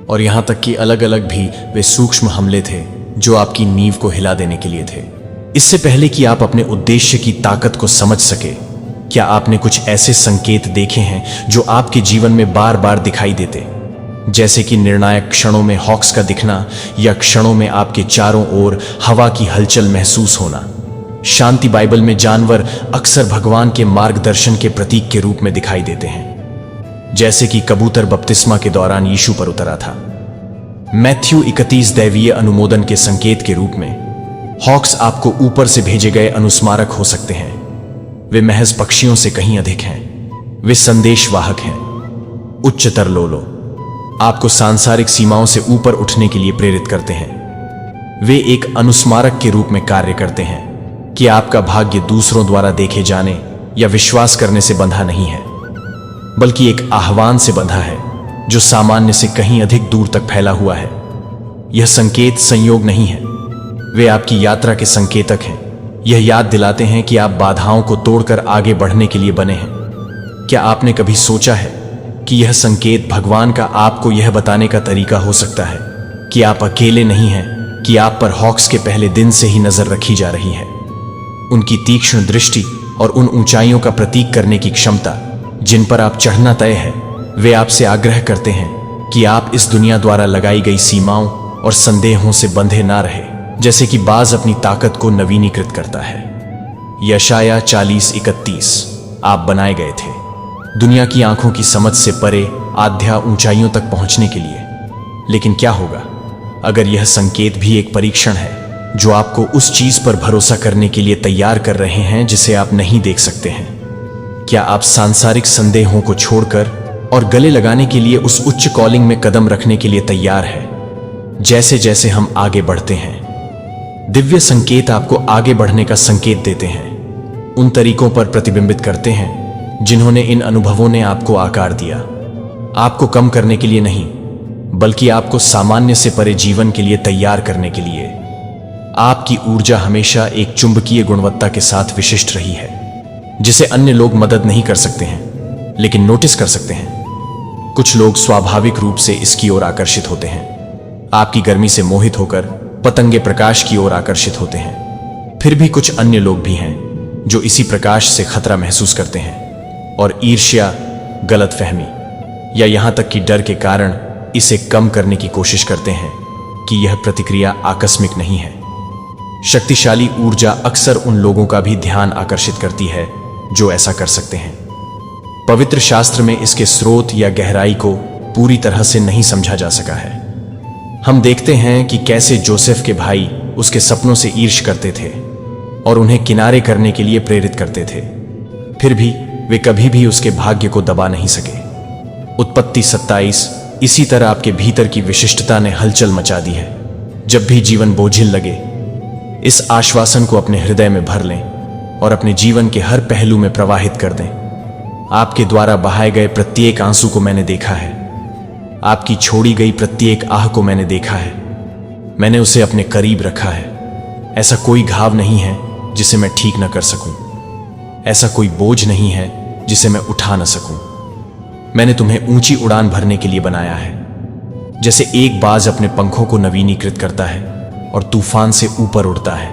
और यहां तक कि अलग अलग भी वे सूक्ष्म हमले थे जो आपकी नींव को हिला देने के लिए थे। इससे पहले कि आप अपने उद्देश्य की ताकत को समझ सके, क्या आपने कुछ ऐसे संकेत देखे हैं जो आपके जीवन में बार बार दिखाई देते, जैसे कि निर्णायक क्षणों में हॉक्स का दिखना, या क्षणों में आपके चारों ओर हवा की हलचल महसूस होना। शांति बाइबल में जानवर अक्सर भगवान के मार्गदर्शन के प्रतीक के रूप में दिखाई देते हैं, जैसे कि कबूतर बपतिस्मा के दौरान यीशु पर उतरा था। मैथ्यू 31 दैवीय अनुमोदन के संकेत के रूप में, हॉक्स आपको ऊपर से भेजे गए अनुस्मारक हो सकते हैं। वे महज पक्षियों से कहीं अधिक हैं। वे संदेशवाहक हैं, उच्चतर लोलो, आपको सांसारिक सीमाओं से ऊपर उठने के लिए प्रेरित करते हैं। वे एक अनुस्मारक के रूप में कार्य करते हैं कि आपका भाग्य दूसरों द्वारा देखे जाने या विश्वास करने से बंधा नहीं है, बल्कि एक आह्वान से बंधा है जो सामान्य से कहीं अधिक दूर तक फैला हुआ है। यह संकेत संयोग नहीं है, वे आपकी यात्रा के संकेतक हैं। यह याद दिलाते हैं कि आप बाधाओं को तोड़कर आगे बढ़ने के लिए बने हैं। क्या आपने कभी सोचा है कि यह संकेत भगवान का आपको यह बताने का तरीका हो सकता है कि आप अकेले नहीं हैं, कि आप पर हॉक्स के पहले दिन से ही नजर रखी जा रही है। उनकी तीक्ष्ण दृष्टि और उन ऊंचाइयों का प्रतीक करने की क्षमता जिन पर आप चढ़ना तय है, वे आपसे आग्रह करते हैं कि आप इस दुनिया द्वारा लगाई गई सीमाओं और संदेहों से बंधे ना रहे, जैसे कि बाज अपनी ताकत को नवीनीकृत करता है। यशाया 40:31। आप बनाए गए थे दुनिया की आंखों की समझ से परे आध्या ऊंचाइयों तक पहुंचने के लिए। लेकिन क्या होगा अगर यह संकेत भी एक परीक्षण है जो आपको उस चीज पर भरोसा करने के लिए तैयार कर रहे हैं जिसे आप नहीं देख सकते हैं? क्या आप सांसारिक संदेहों को छोड़कर और गले लगाने के लिए उस उच्च कॉलिंग में कदम रखने के लिए तैयार है? जैसे जैसे हम आगे बढ़ते हैं, दिव्य संकेत आपको आगे बढ़ने का संकेत देते हैं, उन तरीकों पर प्रतिबिंबित करते हैं जिन्होंने इन अनुभवों ने आपको आकार दिया। आपको कम करने के लिए नहीं, बल्कि आपको सामान्य से परे जीवन के लिए तैयार करने के लिए। आपकी ऊर्जा हमेशा एक चुंबकीय गुणवत्ता के साथ विशिष्ट रही है, जिसे अन्य लोग मदद नहीं कर सकते हैं, लेकिन नोटिस कर सकते हैं। कुछ लोग स्वाभाविक रूप से इसकी ओर आकर्षित होते हैं, आपकी गर्मी से मोहित होकर पतंगे प्रकाश की ओर आकर्षित होते हैं। फिर भी कुछ अन्य लोग भी हैं जो इसी प्रकाश से खतरा महसूस करते हैं और ईर्ष्या, गलतफहमी या यहां तक कि डर के कारण इसे कम करने की कोशिश करते हैं कि यह प्रतिक्रिया आकस्मिक नहीं है। शक्तिशाली ऊर्जा अक्सर उन लोगों का भी ध्यान आकर्षित करती है जो ऐसा कर सकते हैं। पवित्र शास्त्र में इसके स्रोत या गहराई को पूरी तरह से नहीं समझा जा सका है। हम देखते हैं कि कैसे जोसेफ के भाई उसके सपनों से ईर्ष्या करते थे और उन्हें किनारे करने के लिए प्रेरित करते थे। फिर भी वे कभी भी उसके भाग्य को दबा नहीं सके। उत्पत्ति 27। इसी तरह आपके भीतर की विशिष्टता ने हलचल मचा दी है। जब भी जीवन बोझिल लगे, इस आश्वासन को अपने हृदय में भर लें और अपने जीवन के हर पहलू में प्रवाहित कर दें। आपके द्वारा बहाए गए प्रत्येक आंसू को मैंने देखा है, आपकी छोड़ी गई प्रत्येक आह को मैंने देखा है। मैंने उसे अपने करीब रखा है। ऐसा कोई घाव नहीं है जिसे मैं ठीक न कर सकूं, ऐसा कोई बोझ नहीं है जिसे मैं उठा न सकूं। मैंने तुम्हें ऊंची उड़ान भरने के लिए बनाया है, जैसे एक बाज अपने पंखों को नवीनीकृत करता है और तूफान से ऊपर उड़ता है।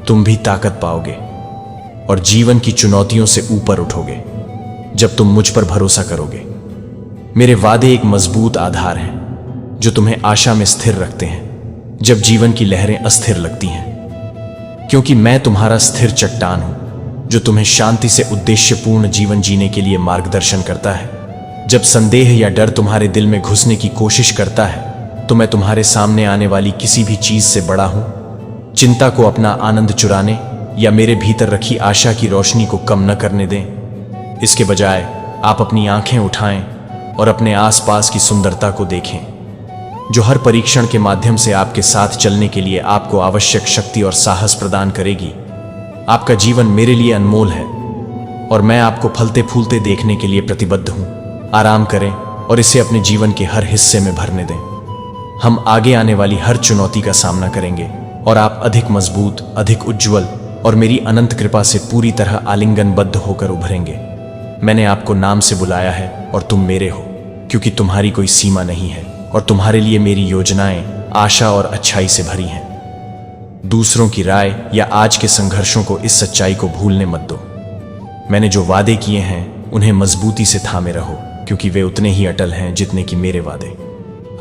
तुम भी ताकत पाओगे और जीवन की चुनौतियों से ऊपर उठोगे जब तुम मुझ पर भरोसा करोगे। मेरे वादे एक मजबूत आधार हैं जो तुम्हें आशा में स्थिर रखते हैं जब जीवन की लहरें अस्थिर लगती हैं, क्योंकि मैं तुम्हारा स्थिर चट्टान हूं जो तुम्हें शांति से उद्देश्यपूर्ण जीवन जीने के लिए मार्गदर्शन करता है। जब संदेह या डर तुम्हारे दिल में घुसने की कोशिश करता है तो मैं तुम्हारे सामने आने वाली किसी भी चीज से बड़ा हूं। चिंता को अपना आनंद चुराने या मेरे भीतर रखी आशा की रोशनी को कम न करने दें। इसके बजाय आप अपनी आंखें उठाएं और अपने आसपास की सुंदरता को देखें, जो हर परीक्षण के माध्यम से आपके साथ चलने के लिए आपको आवश्यक शक्ति और साहस प्रदान करेगी। आपका जीवन मेरे लिए अनमोल है और मैं आपको फलते फूलते देखने के लिए प्रतिबद्ध हूं। आराम करें और इसे अपने जीवन के हर हिस्से में भरने दें। हम आगे आने वाली हर चुनौती का सामना करेंगे और आप अधिक मजबूत, अधिक उज्जवल और मेरी अनंत कृपा से पूरी तरह आलिंगनबद्ध होकर उभरेंगे। मैंने आपको नाम से बुलाया है और तुम मेरे हो, क्योंकि तुम्हारी कोई सीमा नहीं है और तुम्हारे लिए मेरी योजनाएं आशा और अच्छाई से भरी हैं। दूसरों की राय या आज के संघर्षों को इस सच्चाई को भूलने मत दो। मैंने जो वादे किए हैं उन्हें मजबूती से थामे रहो, क्योंकि वे उतने ही अटल हैं जितने कि मेरे वादे।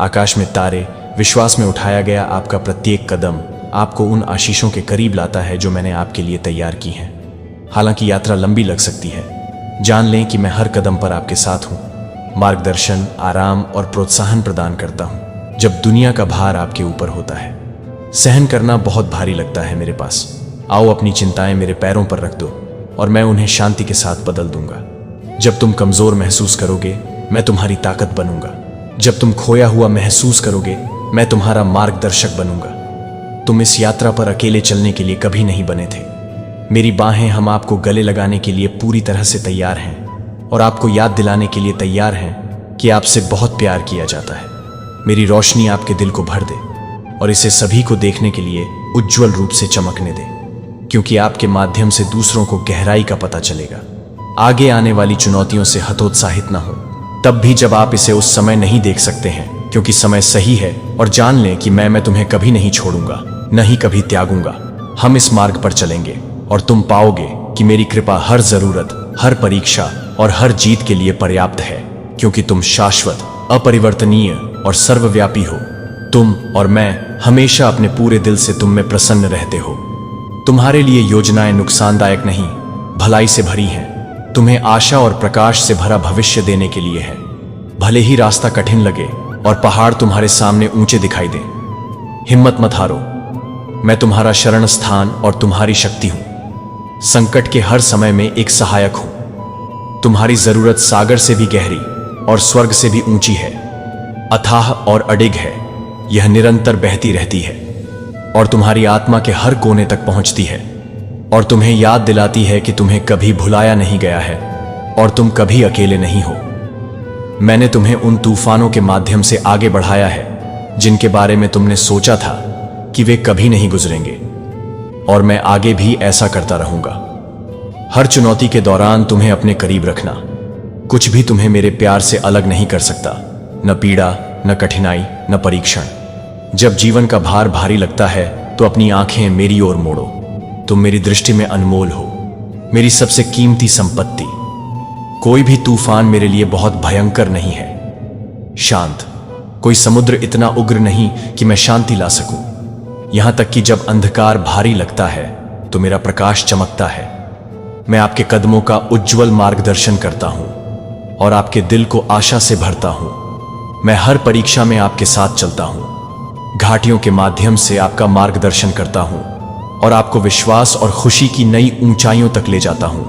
आकाश में तारे, विश्वास में उठाया गया आपका प्रत्येक कदम आपको उन आशीषों के करीब लाता है जो मैंने आपके लिए तैयार की हैं। हालांकि यात्रा लंबी लग सकती है, जान लें कि मैं हर कदम पर आपके साथ हूं, मार्गदर्शन, आराम और प्रोत्साहन प्रदान करता हूं जब दुनिया का भार आपके ऊपर होता है। सहन करना बहुत भारी लगता है मेरे पास। आओ अपनी चिंताएं मेरे पैरों पर रख दो और मैं उन्हें शांति के साथ बदल दूंगा। जब तुम कमजोर महसूस करोगे, मैं तुम्हारी ताकत बनूंगा। जब तुम खोया हुआ महसूस करोगे, मैं तुम्हारा मार्गदर्शक बनूंगा। तुम इस यात्रा पर अकेले चलने के लिए कभी नहीं बने थे। मेरी बाहें हम आपको गले लगाने के लिए पूरी तरह से तैयार हैं और आपको याद दिलाने के लिए तैयार हैं कि आपसे बहुत प्यार किया जाता है। मेरी रोशनी आपके दिल को भर दे और इसे सभी को देखने के लिए उज्जवल रूप से चमकने दे, क्योंकि आपके माध्यम से दूसरों को गहराई का पता चलेगा। आगे आने वाली चुनौतियों से हतोत्साहित ना हो, तब भी जब आप इसे उस समय नहीं देख सकते हैं, क्योंकि समय सही है। और जान लें कि मैं तुम्हें कभी नहीं छोड़ूंगा, न ही कभी त्यागूंगा। हम इस मार्ग पर चलेंगे और तुम पाओगे कि मेरी कृपा हर जरूरत, हर परीक्षा और हर जीत के लिए पर्याप्त है, क्योंकि तुम शाश्वत, अपरिवर्तनीय और सर्वव्यापी हो। तुम और मैं हमेशा अपने पूरे दिल से तुम में प्रसन्न रहते हो। तुम्हारे लिए योजनाएं नुकसानदायक नहीं, भलाई से भरी हैं। तुम्हें आशा और प्रकाश से भरा भविष्य देने के लिए है। भले ही रास्ता कठिन लगे और पहाड़ तुम्हारे सामने ऊंचे दिखाई दें, हिम्मत मत हारो। मैं तुम्हारा शरण स्थान और तुम्हारी शक्ति हूं। संकट के हर समय में एक सहायक हूं। तुम्हारी जरूरत सागर से भी गहरी और स्वर्ग से भी ऊंची है, अथाह और अडिग है। यह निरंतर बहती रहती है और तुम्हारी आत्मा के हर कोने तक पहुंचती है और तुम्हें याद दिलाती है कि तुम्हें कभी भुलाया नहीं गया है और तुम कभी अकेले नहीं हो। मैंने तुम्हें उन तूफानों के माध्यम से आगे बढ़ाया है जिनके बारे में तुमने सोचा था कि वे कभी नहीं गुजरेंगे, और मैं आगे भी ऐसा करता रहूंगा। हर चुनौती के दौरान तुम्हें अपने करीब रखना। कुछ भी तुम्हें मेरे प्यार से अलग नहीं कर सकता, न पीड़ा, न कठिनाई, न परीक्षण। जब जीवन का भार भारी लगता है तो अपनी आंखें मेरी ओर मोड़ो। तुम मेरी दृष्टि में अनमोल हो, मेरी सबसे कीमती संपत्ति। कोई भी तूफान मेरे लिए बहुत भयंकर नहीं है। शांत, कोई समुद्र इतना उग्र नहीं कि मैं शांति ला सकूं। यहां तक कि जब अंधकार भारी लगता है तो मेरा प्रकाश चमकता है। मैं आपके कदमों का उज्जवल मार्गदर्शन करता हूं और आपके दिल को आशा से भरता हूं। मैं हर परीक्षा में आपके साथ चलता हूं, घाटियों के माध्यम से आपका मार्गदर्शन करता हूं और आपको विश्वास और खुशी की नई ऊंचाइयों तक ले जाता हूं।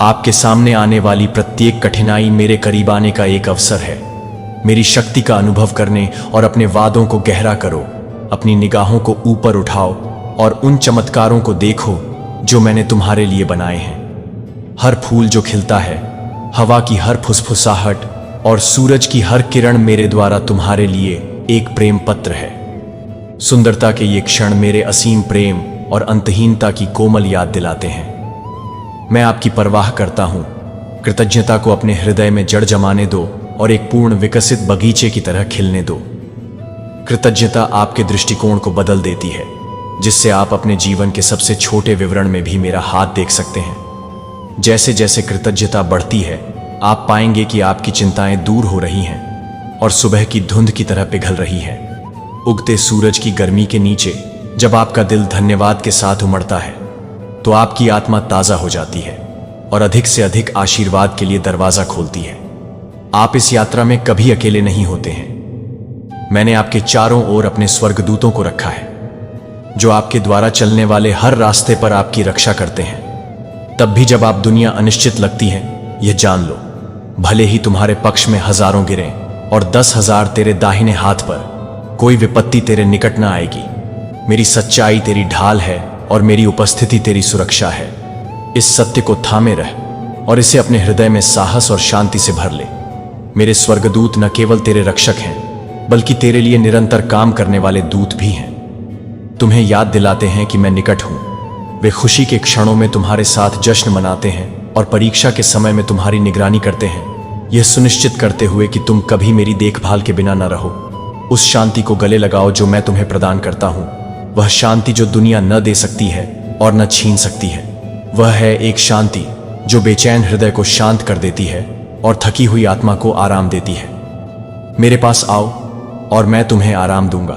आपके सामने आने वाली प्रत्येक कठिनाई मेरे करीब आने का एक अवसर है। मेरी शक्ति का अनुभव करने और अपने वादों को गहरा करो। अपनी निगाहों को ऊपर उठाओ और उन चमत्कारों को देखो जो मैंने तुम्हारे लिए बनाए हैं। हर फूल जो खिलता है, हवा की हर फुसफुसाहट और सूरज की हर किरण मेरे द्वारा तुम्हारे लिए एक प्रेम पत्र है। सुंदरता के ये क्षण मेरे असीम प्रेम और अंतहीनता की कोमल याद दिलाते हैं। मैं आपकी परवाह करता हूं। कृतज्ञता को अपने हृदय में जड़ जमाने दो और एक पूर्ण विकसित बगीचे की तरह खिलने दो। कृतज्ञता आपके दृष्टिकोण को बदल देती है, जिससे आप अपने जीवन के सबसे छोटे विवरण में भी मेरा हाथ देख सकते हैं। जैसे जैसे कृतज्ञता बढ़ती है, आप पाएंगे कि आपकी चिंताएं दूर हो रही हैं और सुबह की धुंध की तरह पिघल रही हैं। उगते सूरज की गर्मी के नीचे जब आपका दिल धन्यवाद के साथ उमड़ता है, तो आपकी आत्मा ताजा हो जाती है और अधिक से अधिक आशीर्वाद के लिए दरवाजा खोलती है। आप इस यात्रा में कभी अकेले नहीं होते हैं। मैंने आपके चारों ओर अपने स्वर्गदूतों को रखा है, जो आपके द्वारा चलने वाले हर रास्ते पर आपकी रक्षा करते हैं। तब भी जब आप दुनिया अनिश्चित लगती है, यह जान लो, भले ही तुम्हारे पक्ष में हजारों गिरें और 10,000 तेरे दाहिने हाथ पर, कोई विपत्ति तेरे निकट न आएगी। मेरी सच्चाई तेरी ढाल है और मेरी उपस्थिति तेरी सुरक्षा है। इस सत्य को थामे रह और इसे अपने हृदय में साहस और शांति से भर ले। मेरे स्वर्गदूत न केवल तेरे रक्षक हैं, बल्कि तेरे लिए निरंतर काम करने वाले दूत भी हैं। तुम्हें याद दिलाते हैं कि मैं निकट हूं। वे खुशी के क्षणों में तुम्हारे साथ जश्न मनाते हैं और परीक्षा के समय में तुम्हारी निगरानी करते हैं, यह सुनिश्चित करते हुए कि तुम कभी मेरी देखभाल के बिना न रहो। उस शांति को गले लगाओ जो मैं तुम्हें प्रदान करता हूं। वह शांति जो दुनिया न दे सकती है और न छीन सकती है। वह है एक शांति जो बेचैन हृदय को शांत कर देती है और थकी हुई आत्मा को आराम देती है। मेरे पास आओ और मैं तुम्हें आराम दूंगा।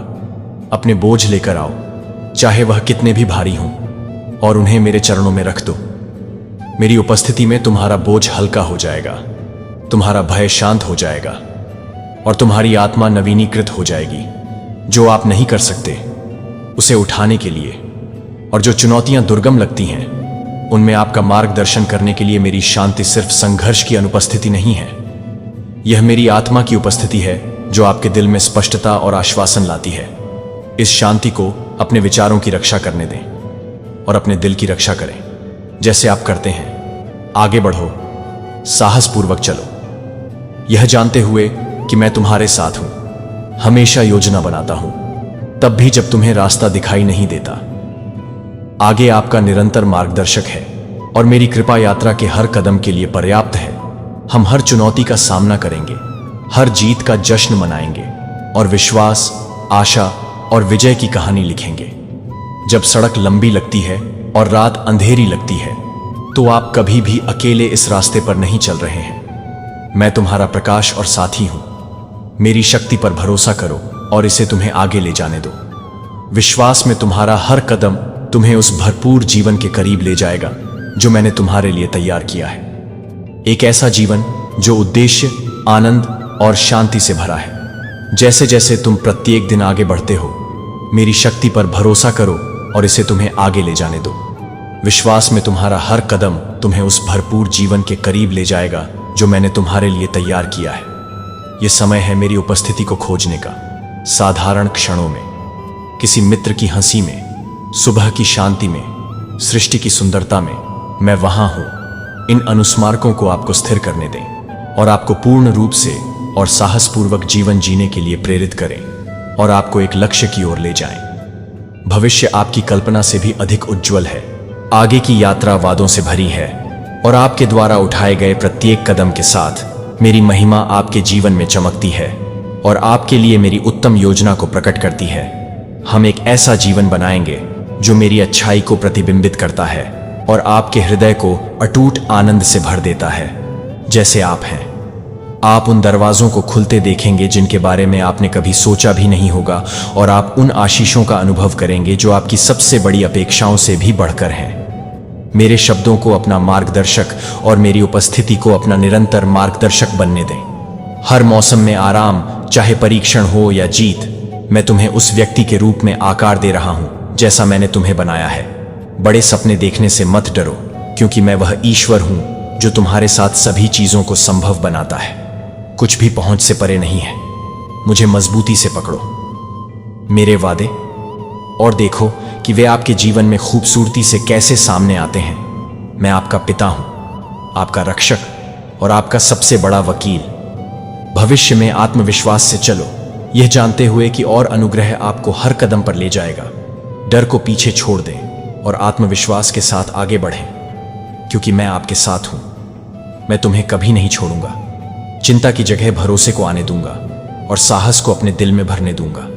अपने बोझ लेकर आओ, चाहे वह कितने भी भारी हों, और उन्हें मेरे चरणों में रख दो। मेरी उपस्थिति में तुम्हारा बोझ हल्का हो जाएगा, तुम्हारा भय शांत हो जाएगा और तुम्हारी आत्मा नवीनीकृत हो जाएगी। जो आप नहीं कर सकते, उसे उठाने के लिए। और जो चुनौतियां दुर्गम लगती हैं, उनमें आपका मार्गदर्शन करने के लिए मेरी शांति सिर्फ संघर्ष की अनुपस्थिति नहीं है। यह मेरी आत्मा की उपस्थिति है जो आपके दिल में स्पष्टता और आश्वासन लाती है। इस शांति को अपने विचारों की रक्षा करने दें और अपने दिल की रक्षा करें, जैसे आप करते हैं। आगे बढ़ो, साहसपूर्वक चलो, यह जानते हुए कि मैं तुम्हारे साथ हूं। हमेशा योजना बनाता हूं, तब भी जब तुम्हें रास्ता दिखाई नहीं देता। आगे आपका निरंतर मार्गदर्शक है और मेरी कृपा यात्रा के हर कदम के लिए पर्याप्त है। हम हर चुनौती का सामना करेंगे, हर जीत का जश्न मनाएंगे और विश्वास, आशा और विजय की कहानी लिखेंगे। जब सड़क लंबी लगती है और रात अंधेरी लगती है, तो आप कभी भी अकेले इस रास्ते पर नहीं चल रहे हैं। मैं तुम्हारा प्रकाश और साथी हूं। मेरी शक्ति पर भरोसा करो और इसे तुम्हें आगे ले जाने दो। विश्वास में तुम्हारा हर कदम तुम्हें उस भरपूर जीवन के करीब ले जाएगा जो मैंने तुम्हारे लिए तैयार किया है। एक ऐसा जीवन जो उद्देश्य, आनंद और शांति से भरा है। जैसे जैसे तुम प्रत्येक दिन आगे बढ़ते हो, मेरी शक्ति पर भरोसा करो और इसे तुम्हें आगे ले जाने दो। विश्वास में तुम्हारा हर कदम तुम्हें उस भरपूर जीवन के करीब ले जाएगा जो मैंने तुम्हारे लिए तैयार किया है। यह समय है मेरी उपस्थिति को खोजने का। साधारण क्षणों में, किसी मित्र की हंसी में, सुबह की शांति में, सृष्टि की सुंदरता में, मैं वहां हूं। इन अनुस्मारकों को आपको स्थिर करने दें और आपको पूर्ण रूप से और साहसपूर्वक जीवन जीने के लिए प्रेरित करें और आपको एक लक्ष्य की ओर ले जाएं। भविष्य आपकी कल्पना से भी अधिक उज्जवल है। आगे की यात्रा वादों से भरी है और आपके द्वारा उठाए गए प्रत्येक कदम के साथ मेरी महिमा आपके जीवन में चमकती है और आपके लिए मेरी उत्तम योजना को प्रकट करती है। हम एक ऐसा जीवन बनाएंगे जो मेरी अच्छाई को प्रतिबिंबित करता है और आपके हृदय को अटूट आनंद से भर देता है। जैसे आप हैं, आप उन दरवाजों को खुलते देखेंगे जिनके बारे में आपने कभी सोचा भी नहीं होगा और आप उन आशीषों का अनुभव करेंगे जो आपकी सबसे बड़ी अपेक्षाओं से भी बढ़कर हैं। मेरे शब्दों को अपना मार्गदर्शक और मेरी उपस्थिति को अपना निरंतर मार्गदर्शक बनने दें। हर मौसम में आराम, चाहे परीक्षण हो या जीत, मैं तुम्हें उस व्यक्ति के रूप में आकार दे रहा हूं जैसा मैंने तुम्हें बनाया है। बड़े सपने देखने से मत डरो, क्योंकि मैं वह ईश्वर हूं जो तुम्हारे साथ सभी चीजों को संभव बनाता है। कुछ भी पहुंच से परे नहीं है। मुझे मजबूती से पकड़ो, मेरे वादे, और देखो कि वे आपके जीवन में खूबसूरती से कैसे सामने आते हैं। मैं आपका पिता हूं, आपका रक्षक और आपका सबसे बड़ा वकील। भविष्य में आत्मविश्वास से चलो, यह जानते हुए कि और अनुग्रह आपको हर कदम पर ले जाएगा। डर को पीछे छोड़ दें और आत्मविश्वास के साथ आगे बढ़ें, क्योंकि मैं आपके साथ हूं। मैं तुम्हें कभी नहीं छोड़ूंगा। चिंता की जगह भरोसे को आने दूंगा और साहस को अपने दिल में भरने दूंगा।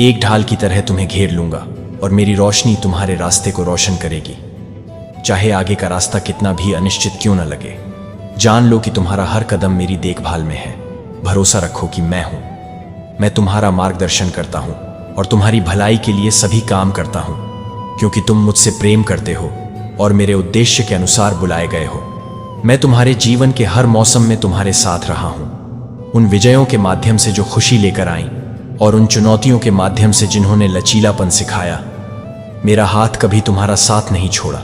एक ढाल की तरह तुम्हें घेर लूंगा और मेरी रोशनी तुम्हारे रास्ते को रोशन करेगी। चाहे आगे का रास्ता कितना भी अनिश्चित क्यों न लगे, जान लो कि तुम्हारा हर कदम मेरी देखभाल में है। भरोसा रखो कि मैं हूं। मैं तुम्हारा मार्गदर्शन करता हूं और तुम्हारी भलाई के लिए सभी काम करता हूं, क्योंकि तुम मुझसे प्रेम करते हो और मेरे उद्देश्य के अनुसार बुलाए गए हो। मैं तुम्हारे जीवन के हर मौसम में तुम्हारे साथ रहा हूं। उन विजयों के माध्यम से जो खुशी लेकर आईं और उन चुनौतियों के माध्यम से जिन्होंने लचीलापन सिखाया, मेरा हाथ कभी तुम्हारा साथ नहीं छोड़ा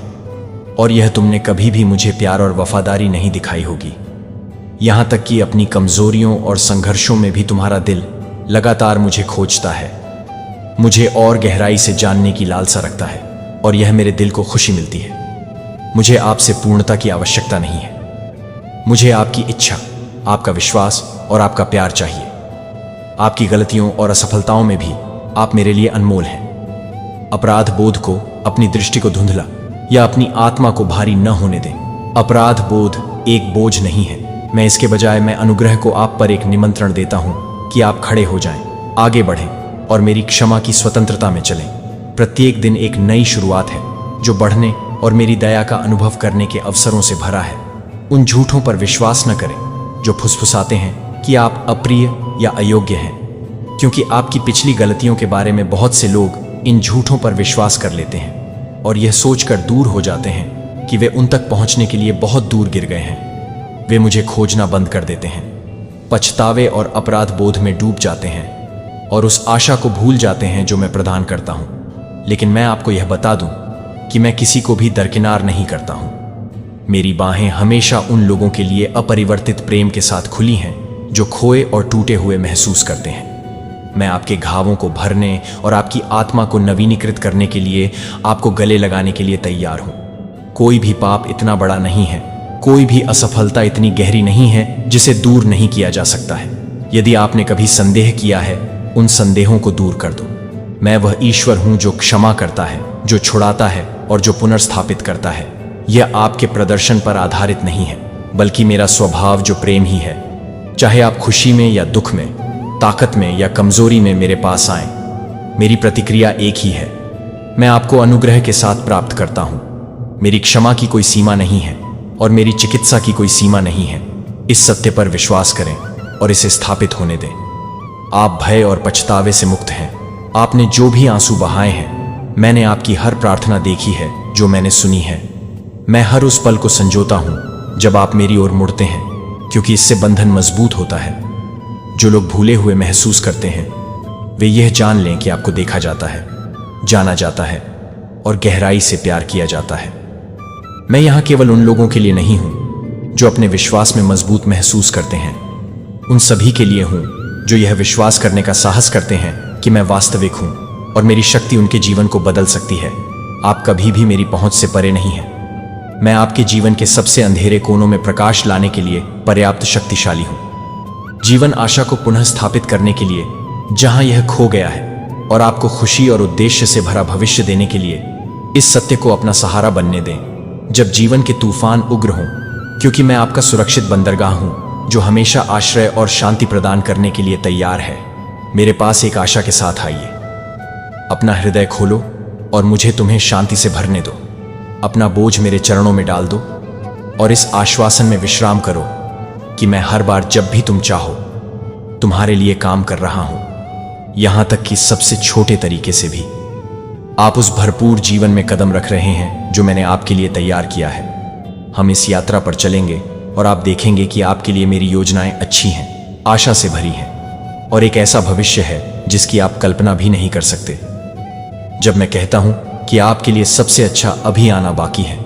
और यह तुमने कभी भी मुझे प्यार और वफादारी नहीं दिखाई होगी। यहां तक कि अपनी कमजोरियों और संघर्षों में भी तुम्हारा दिल लगातार मुझे खोजता है, मुझे और गहराई से जानने की लालसा रखता है और यह मेरे दिल को खुशी मिलती है। मुझे आपसे पूर्णता की आवश्यकता नहीं है। मुझे आपकी इच्छा, आपका विश्वास और आपका प्यार चाहिए। आपकी गलतियों और असफलताओं में भी आप मेरे लिए अनमोल हैं। अपराध बोध को, अपनी दृष्टि को धुंधला या अपनी आत्मा को भारी न होने दें। अपराध बोध एक बोझ नहीं है। मैं इसके बजाय मैं अनुग्रह को आप पर एक निमंत्रण देता हूं कि आप खड़े हो जाएं, आगे बढ़ें और मेरी क्षमा की स्वतंत्रता में चलें। प्रत्येक दिन एक नई शुरुआत है जो बढ़ने और मेरी दया का अनुभव करने के अवसरों से भरा है। उन झूठों पर विश्वास न करें जो फुसफुसाते हैं कि आप अप्रिय या अयोग्य हैं, क्योंकि आपकी पिछली गलतियों के बारे में बहुत से लोग इन झूठों पर विश्वास कर लेते हैं और यह सोचकर दूर हो जाते हैं कि वे उन तक पहुंचने के लिए बहुत दूर गिर गए हैं। वे मुझे खोजना बंद कर देते हैं, पछतावे और अपराध बोध में डूब जाते हैं और उस आशा को भूल जाते हैं जो मैं प्रदान करता हूं। लेकिन मैं आपको यह बता दूं कि मैं किसी को भी दरकिनार नहीं करता हूं। मेरी बाहें हमेशा उन लोगों के लिए अपरिवर्तित प्रेम के साथ खुली हैं जो खोए और टूटे हुए महसूस करते हैं। मैं आपके घावों को भरने और आपकी आत्मा को नवीनीकृत करने के लिए आपको गले लगाने के लिए तैयार हूं। कोई भी पाप इतना बड़ा नहीं है, कोई भी असफलता इतनी गहरी नहीं है जिसे दूर नहीं किया जा सकता है। यदि आपने कभी संदेह किया है, उन संदेहों को दूर कर दो। मैं वह ईश्वर हूं जो क्षमा करता है, जो छुड़ाता है और जो पुनर्स्थापित करता है। यह आपके प्रदर्शन पर आधारित नहीं है, बल्कि मेरा स्वभाव जो प्रेम ही है। चाहे आप खुशी में या दुख में, ताकत में या कमजोरी में मेरे पास आए, मेरी प्रतिक्रिया एक ही है। मैं आपको अनुग्रह के साथ प्राप्त करता हूं। मेरी क्षमा की कोई सीमा नहीं है और मेरी चिकित्सा की कोई सीमा नहीं है। इस सत्य पर विश्वास करें और इसे स्थापित होने दें। आप भय और पछतावे से मुक्त हैं। आपने जो भी आंसू बहाए हैं, मैंने आपकी हर प्रार्थना देखी है जो मैंने सुनी है। मैं हर उस पल को संजोता हूं जब आप मेरी ओर मुड़ते हैं, क्योंकि इससे बंधन मजबूत होता है। जो लोग भूले हुए महसूस करते हैं, वे यह जान लें कि आपको देखा जाता है, जाना जाता है और गहराई से प्यार किया जाता है। मैं यहां केवल उन लोगों के लिए नहीं हूं जो अपने विश्वास में मजबूत महसूस करते हैं। उन सभी के लिए हूं जो यह विश्वास करने का साहस करते हैं कि मैं वास्तविक हूं और मेरी शक्ति उनके जीवन को बदल सकती है। आप कभी भी मेरी पहुंच से परे नहीं हैं। मैं आपके जीवन के सबसे अंधेरे कोनों में प्रकाश लाने के लिए पर्याप्त शक्तिशाली हूं। जीवन आशा को पुनः स्थापित करने के लिए जहां यह खो गया है, और आपको खुशी और उद्देश्य से भरा भविष्य देने के लिए इस सत्य को अपना सहारा बनने दें जब जीवन के तूफान उग्र हों, क्योंकि मैं आपका सुरक्षित बंदरगाह हूं जो हमेशा आश्रय और शांति प्रदान करने के लिए तैयार है। मेरे पास एक आशा के साथ आइए। अपना हृदय खोलो और मुझे तुम्हें शांति से भरने दो। अपना बोझ मेरे चरणों में डाल दो और इस आश्वासन में विश्राम करो कि मैं हर बार जब भी तुम चाहो तुम्हारे लिए काम कर रहा हूं, यहां तक कि सबसे छोटे तरीके से भी। आप उस भरपूर जीवन में कदम रख रहे हैं जो मैंने आपके लिए तैयार किया है। हम इस यात्रा पर चलेंगे और आप देखेंगे कि आपके लिए मेरी योजनाएं अच्छी हैं, आशा से भरी हैं और एक ऐसा भविष्य है जिसकी आप कल्पना भी नहीं कर सकते। जब मैं कहता हूं कि आपके लिए सबसे अच्छा अभी आना बाकी है,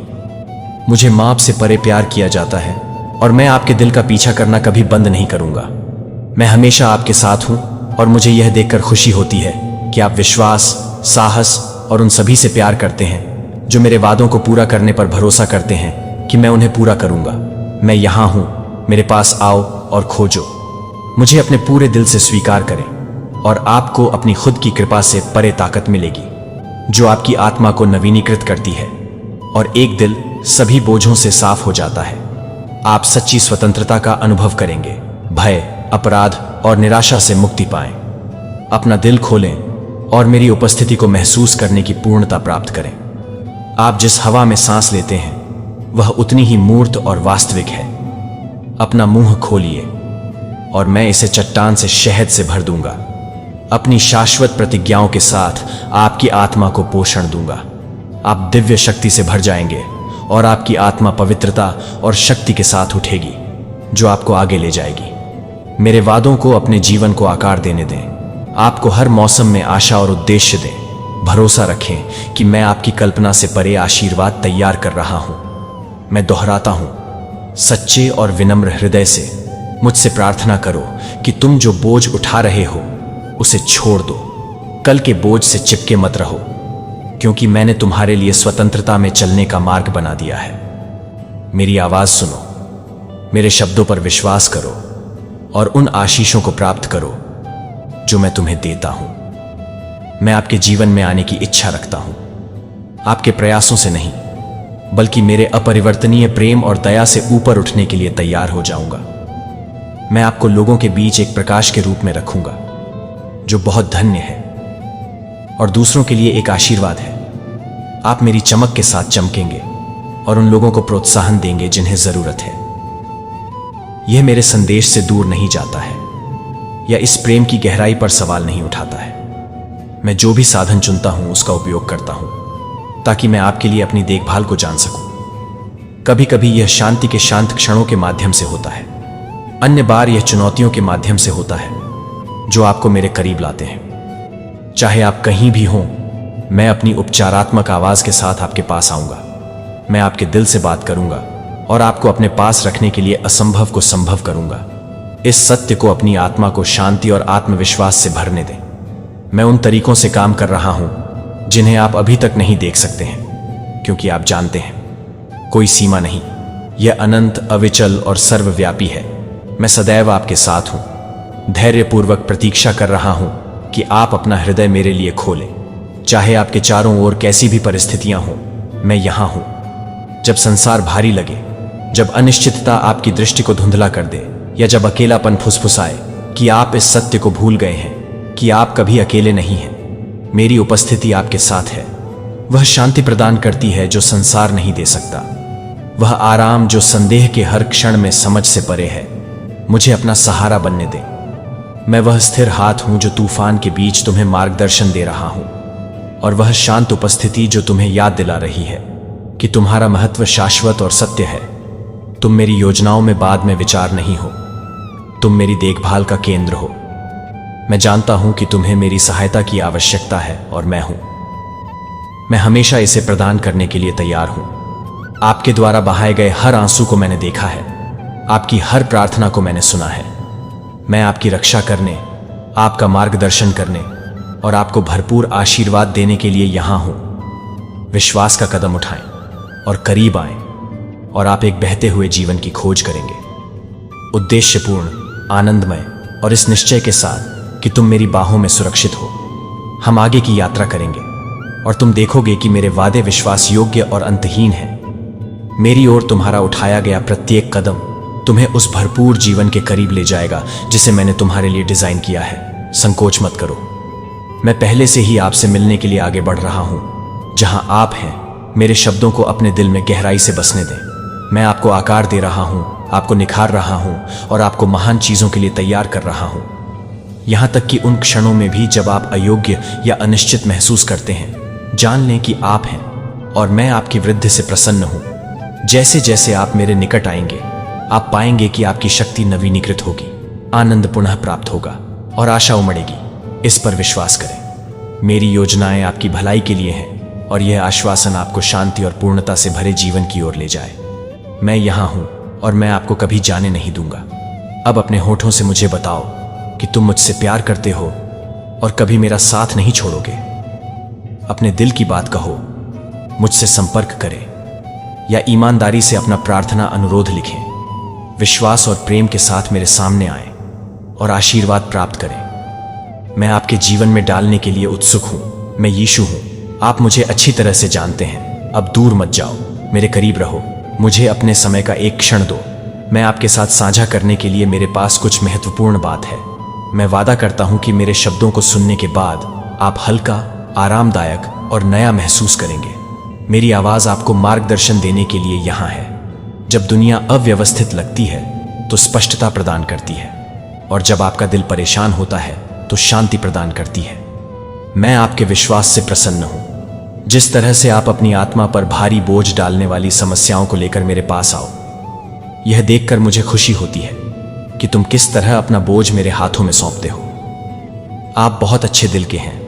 मुझे माप से परे प्यार किया जाता है और मैं आपके दिल का पीछा करना कभी बंद नहीं करूंगा। मैं हमेशा आपके साथ हूं और मुझे यह देखकर खुशी होती है कि आप विश्वास, साहस और उन सभी से प्यार करते हैं जो मेरे वादों को पूरा करने पर भरोसा करते हैं कि मैं उन्हें पूरा करूंगा। मैं यहां हूं, मेरे पास आओ और खोजो। मुझे अपने पूरे दिल से स्वीकार करें और आपको अपनी खुद की कृपा से परे ताकत मिलेगी जो आपकी आत्मा को नवीनीकृत करती है और एक दिल सभी बोझों से साफ हो जाता है। आप सच्ची स्वतंत्रता का अनुभव करेंगे, भय, अपराध और निराशा से मुक्ति पाएं। अपना दिल खोलें और मेरी उपस्थिति को महसूस करने की पूर्णता प्राप्त करें। आप जिस हवा में सांस लेते हैं वह उतनी ही मूर्त और वास्तविक है। अपना मुंह खोलिए और मैं इसे चट्टान से शहद से भर दूंगा। अपनी शाश्वत प्रतिज्ञाओं के साथ आपकी आत्मा को पोषण दूंगा। आप दिव्य शक्ति से भर जाएंगे और आपकी आत्मा पवित्रता और शक्ति के साथ उठेगी जो आपको आगे ले जाएगी। मेरे वादों को अपने जीवन को आकार देने दें। आपको हर मौसम में आशा और उद्देश्य दें। भरोसा रखें कि मैं आपकी कल्पना से परे आशीर्वाद तैयार कर रहा हूं। मैं दोहराता हूं, सच्चे और विनम्र हृदय से मुझसे प्रार्थना करो कि तुम जो बोझ उठा रहे हो उसे छोड़ दो। कल के बोझ से चिपके मत रहो, क्योंकि मैंने तुम्हारे लिए स्वतंत्रता में चलने का मार्ग बना दिया है। मेरी आवाज सुनो, मेरे शब्दों पर विश्वास करो और उन आशीषों को प्राप्त करो जो मैं तुम्हें देता हूं। मैं आपके जीवन में आने की इच्छा रखता हूं, आपके प्रयासों से नहीं, बल्कि मेरे अपरिवर्तनीय प्रेम और दया से ऊपर उठने के लिए तैयार हो जाऊंगा। मैं आपको लोगों के बीच एक प्रकाश के रूप में रखूंगा जो बहुत धन्य है और दूसरों के लिए एक आशीर्वाद है। आप मेरी चमक के साथ चमकेंगे और उन लोगों को प्रोत्साहन देंगे जिन्हें जरूरत है। यह मेरे संदेश से दूर नहीं जाता है या इस प्रेम की गहराई पर सवाल नहीं उठाता है। मैं जो भी साधन चुनता हूं उसका उपयोग करता हूं ताकि मैं आपके लिए अपनी देखभाल को जान सकूं। कभी कभी यह शांति के शांत क्षणों के माध्यम से होता है, अन्य बार यह चुनौतियों के माध्यम से होता है जो आपको मेरे करीब लाते हैं। चाहे आप कहीं भी हों, मैं अपनी उपचारात्मक आवाज के साथ आपके पास आऊंगा। मैं आपके दिल से बात करूंगा और आपको अपने पास रखने के लिए असंभव को संभव करूंगा। इस सत्य को अपनी आत्मा को शांति और आत्मविश्वास से भरने दें। मैं उन तरीकों से काम कर रहा हूं जिन्हें आप अभी तक नहीं देख सकते हैं, क्योंकि आप जानते हैं कोई सीमा नहीं। यह अनंत, अविचल और सर्वव्यापी है। मैं सदैव आपके साथ हूं। धैर्यपूर्वक प्रतीक्षा कर रहा हूं कि आप अपना हृदय मेरे लिए खोलें। चाहे आपके चारों ओर कैसी भी परिस्थितियां हों, मैं यहां हूं। जब संसार भारी लगे, जब अनिश्चितता आपकी दृष्टि को धुंधला कर दे, या जब अकेलापन फुसफुसाए कि आप इस सत्य को भूल गए हैं कि आप कभी अकेले नहीं हैं, मेरी उपस्थिति आपके साथ है। वह शांति प्रदान करती है जो संसार नहीं दे सकता। वह आराम जो संदेह के हर क्षण में समझ से परे है। मुझे अपना सहारा बनने दें। मैं वह स्थिर हाथ हूं जो तूफान के बीच तुम्हें मार्गदर्शन दे रहा हूं, और वह शांत उपस्थिति जो तुम्हें याद दिला रही है कि तुम्हारा महत्व शाश्वत और सत्य है। तुम मेरी योजनाओं में बाद में विचार नहीं हो, तुम मेरी देखभाल का केंद्र हो। मैं जानता हूं कि तुम्हें मेरी सहायता की आवश्यकता है और मैं हूं। मैं हमेशा इसे प्रदान करने के लिए तैयार हूं। आपके द्वारा बहाए गए हर आंसू को मैंने देखा है। आपकी हर प्रार्थना को मैंने सुना है। मैं आपकी रक्षा करने, आपका मार्गदर्शन करने और आपको भरपूर आशीर्वाद देने के लिए यहां हूं। विश्वास का कदम उठाएं और करीब आएं, और आप एक बहते हुए जीवन की खोज करेंगे, उद्देश्यपूर्ण, आनंदमय और इस निश्चय के साथ कि तुम मेरी बाहों में सुरक्षित हो। हम आगे की यात्रा करेंगे और तुम देखोगे कि मेरे वादे विश्वास योग्य और अंतहीन हैं। मेरी ओर तुम्हारा उठाया गया प्रत्येक कदम तुम्हें उस भरपूर जीवन के करीब ले जाएगा जिसे मैंने तुम्हारे लिए डिजाइन किया है। संकोच मत करो। मैं पहले से ही आपसे मिलने के लिए आगे बढ़ रहा हूं। जहां आप हैं, मेरे शब्दों को अपने दिल में गहराई से बसने दें। मैं आपको आकार दे रहा हूं, आपको निखार रहा हूं और आपको महान चीजों के लिए तैयार कर रहा हूं। यहां तक कि उन क्षणों में भी जब आप अयोग्य या अनिश्चित महसूस करते हैं, जान लें कि आप हैं और मैं आपकी वृद्धि से प्रसन्न हूं। जैसे जैसे आप मेरे निकट आएंगे, आप पाएंगे कि आपकी शक्ति नवीनीकृत होगी, आनंद पुनः प्राप्त होगा और आशा उमड़ेगी। इस पर विश्वास करें। मेरी योजनाएं आपकी भलाई के लिए हैं और यह आश्वासन आपको शांति और पूर्णता से भरे जीवन की ओर ले जाए। मैं यहां हूं और मैं आपको कभी जाने नहीं दूंगा। अब अपने होठों से मुझे बताओ कि तुम मुझसे प्यार करते हो और कभी मेरा साथ नहीं छोड़ोगे। अपने दिल की बात कहो, मुझसे संपर्क करें या ईमानदारी से अपना प्रार्थना अनुरोध लिखें। विश्वास और प्रेम के साथ मेरे सामने आएं और आशीर्वाद प्राप्त करें। मैं आपके जीवन में डालने के लिए उत्सुक हूं। मैं यीशु हूं। आप मुझे अच्छी तरह से जानते हैं। अब दूर मत जाओ, मेरे करीब रहो। मुझे अपने समय का एक क्षण दो। मैं आपके साथ साझा करने के लिए मेरे पास कुछ महत्वपूर्ण बात है। मैं वादा करता हूं कि मेरे शब्दों को सुनने के बाद आप हल्का, आरामदायक और नया महसूस करेंगे। मेरी आवाज आपको मार्गदर्शन देने के लिए यहां है। जब दुनिया अव्यवस्थित लगती है तो स्पष्टता प्रदान करती है, और जब आपका दिल परेशान होता है तो शांति प्रदान करती है। मैं आपके विश्वास से प्रसन्न हूं। जिस तरह से आप अपनी आत्मा पर भारी बोझ डालने वाली समस्याओं को लेकर मेरे पास आओ, यह देखकर मुझे खुशी होती है कि तुम किस तरह अपना बोझ मेरे हाथों में सौंपते हो। आप बहुत अच्छे दिल के हैं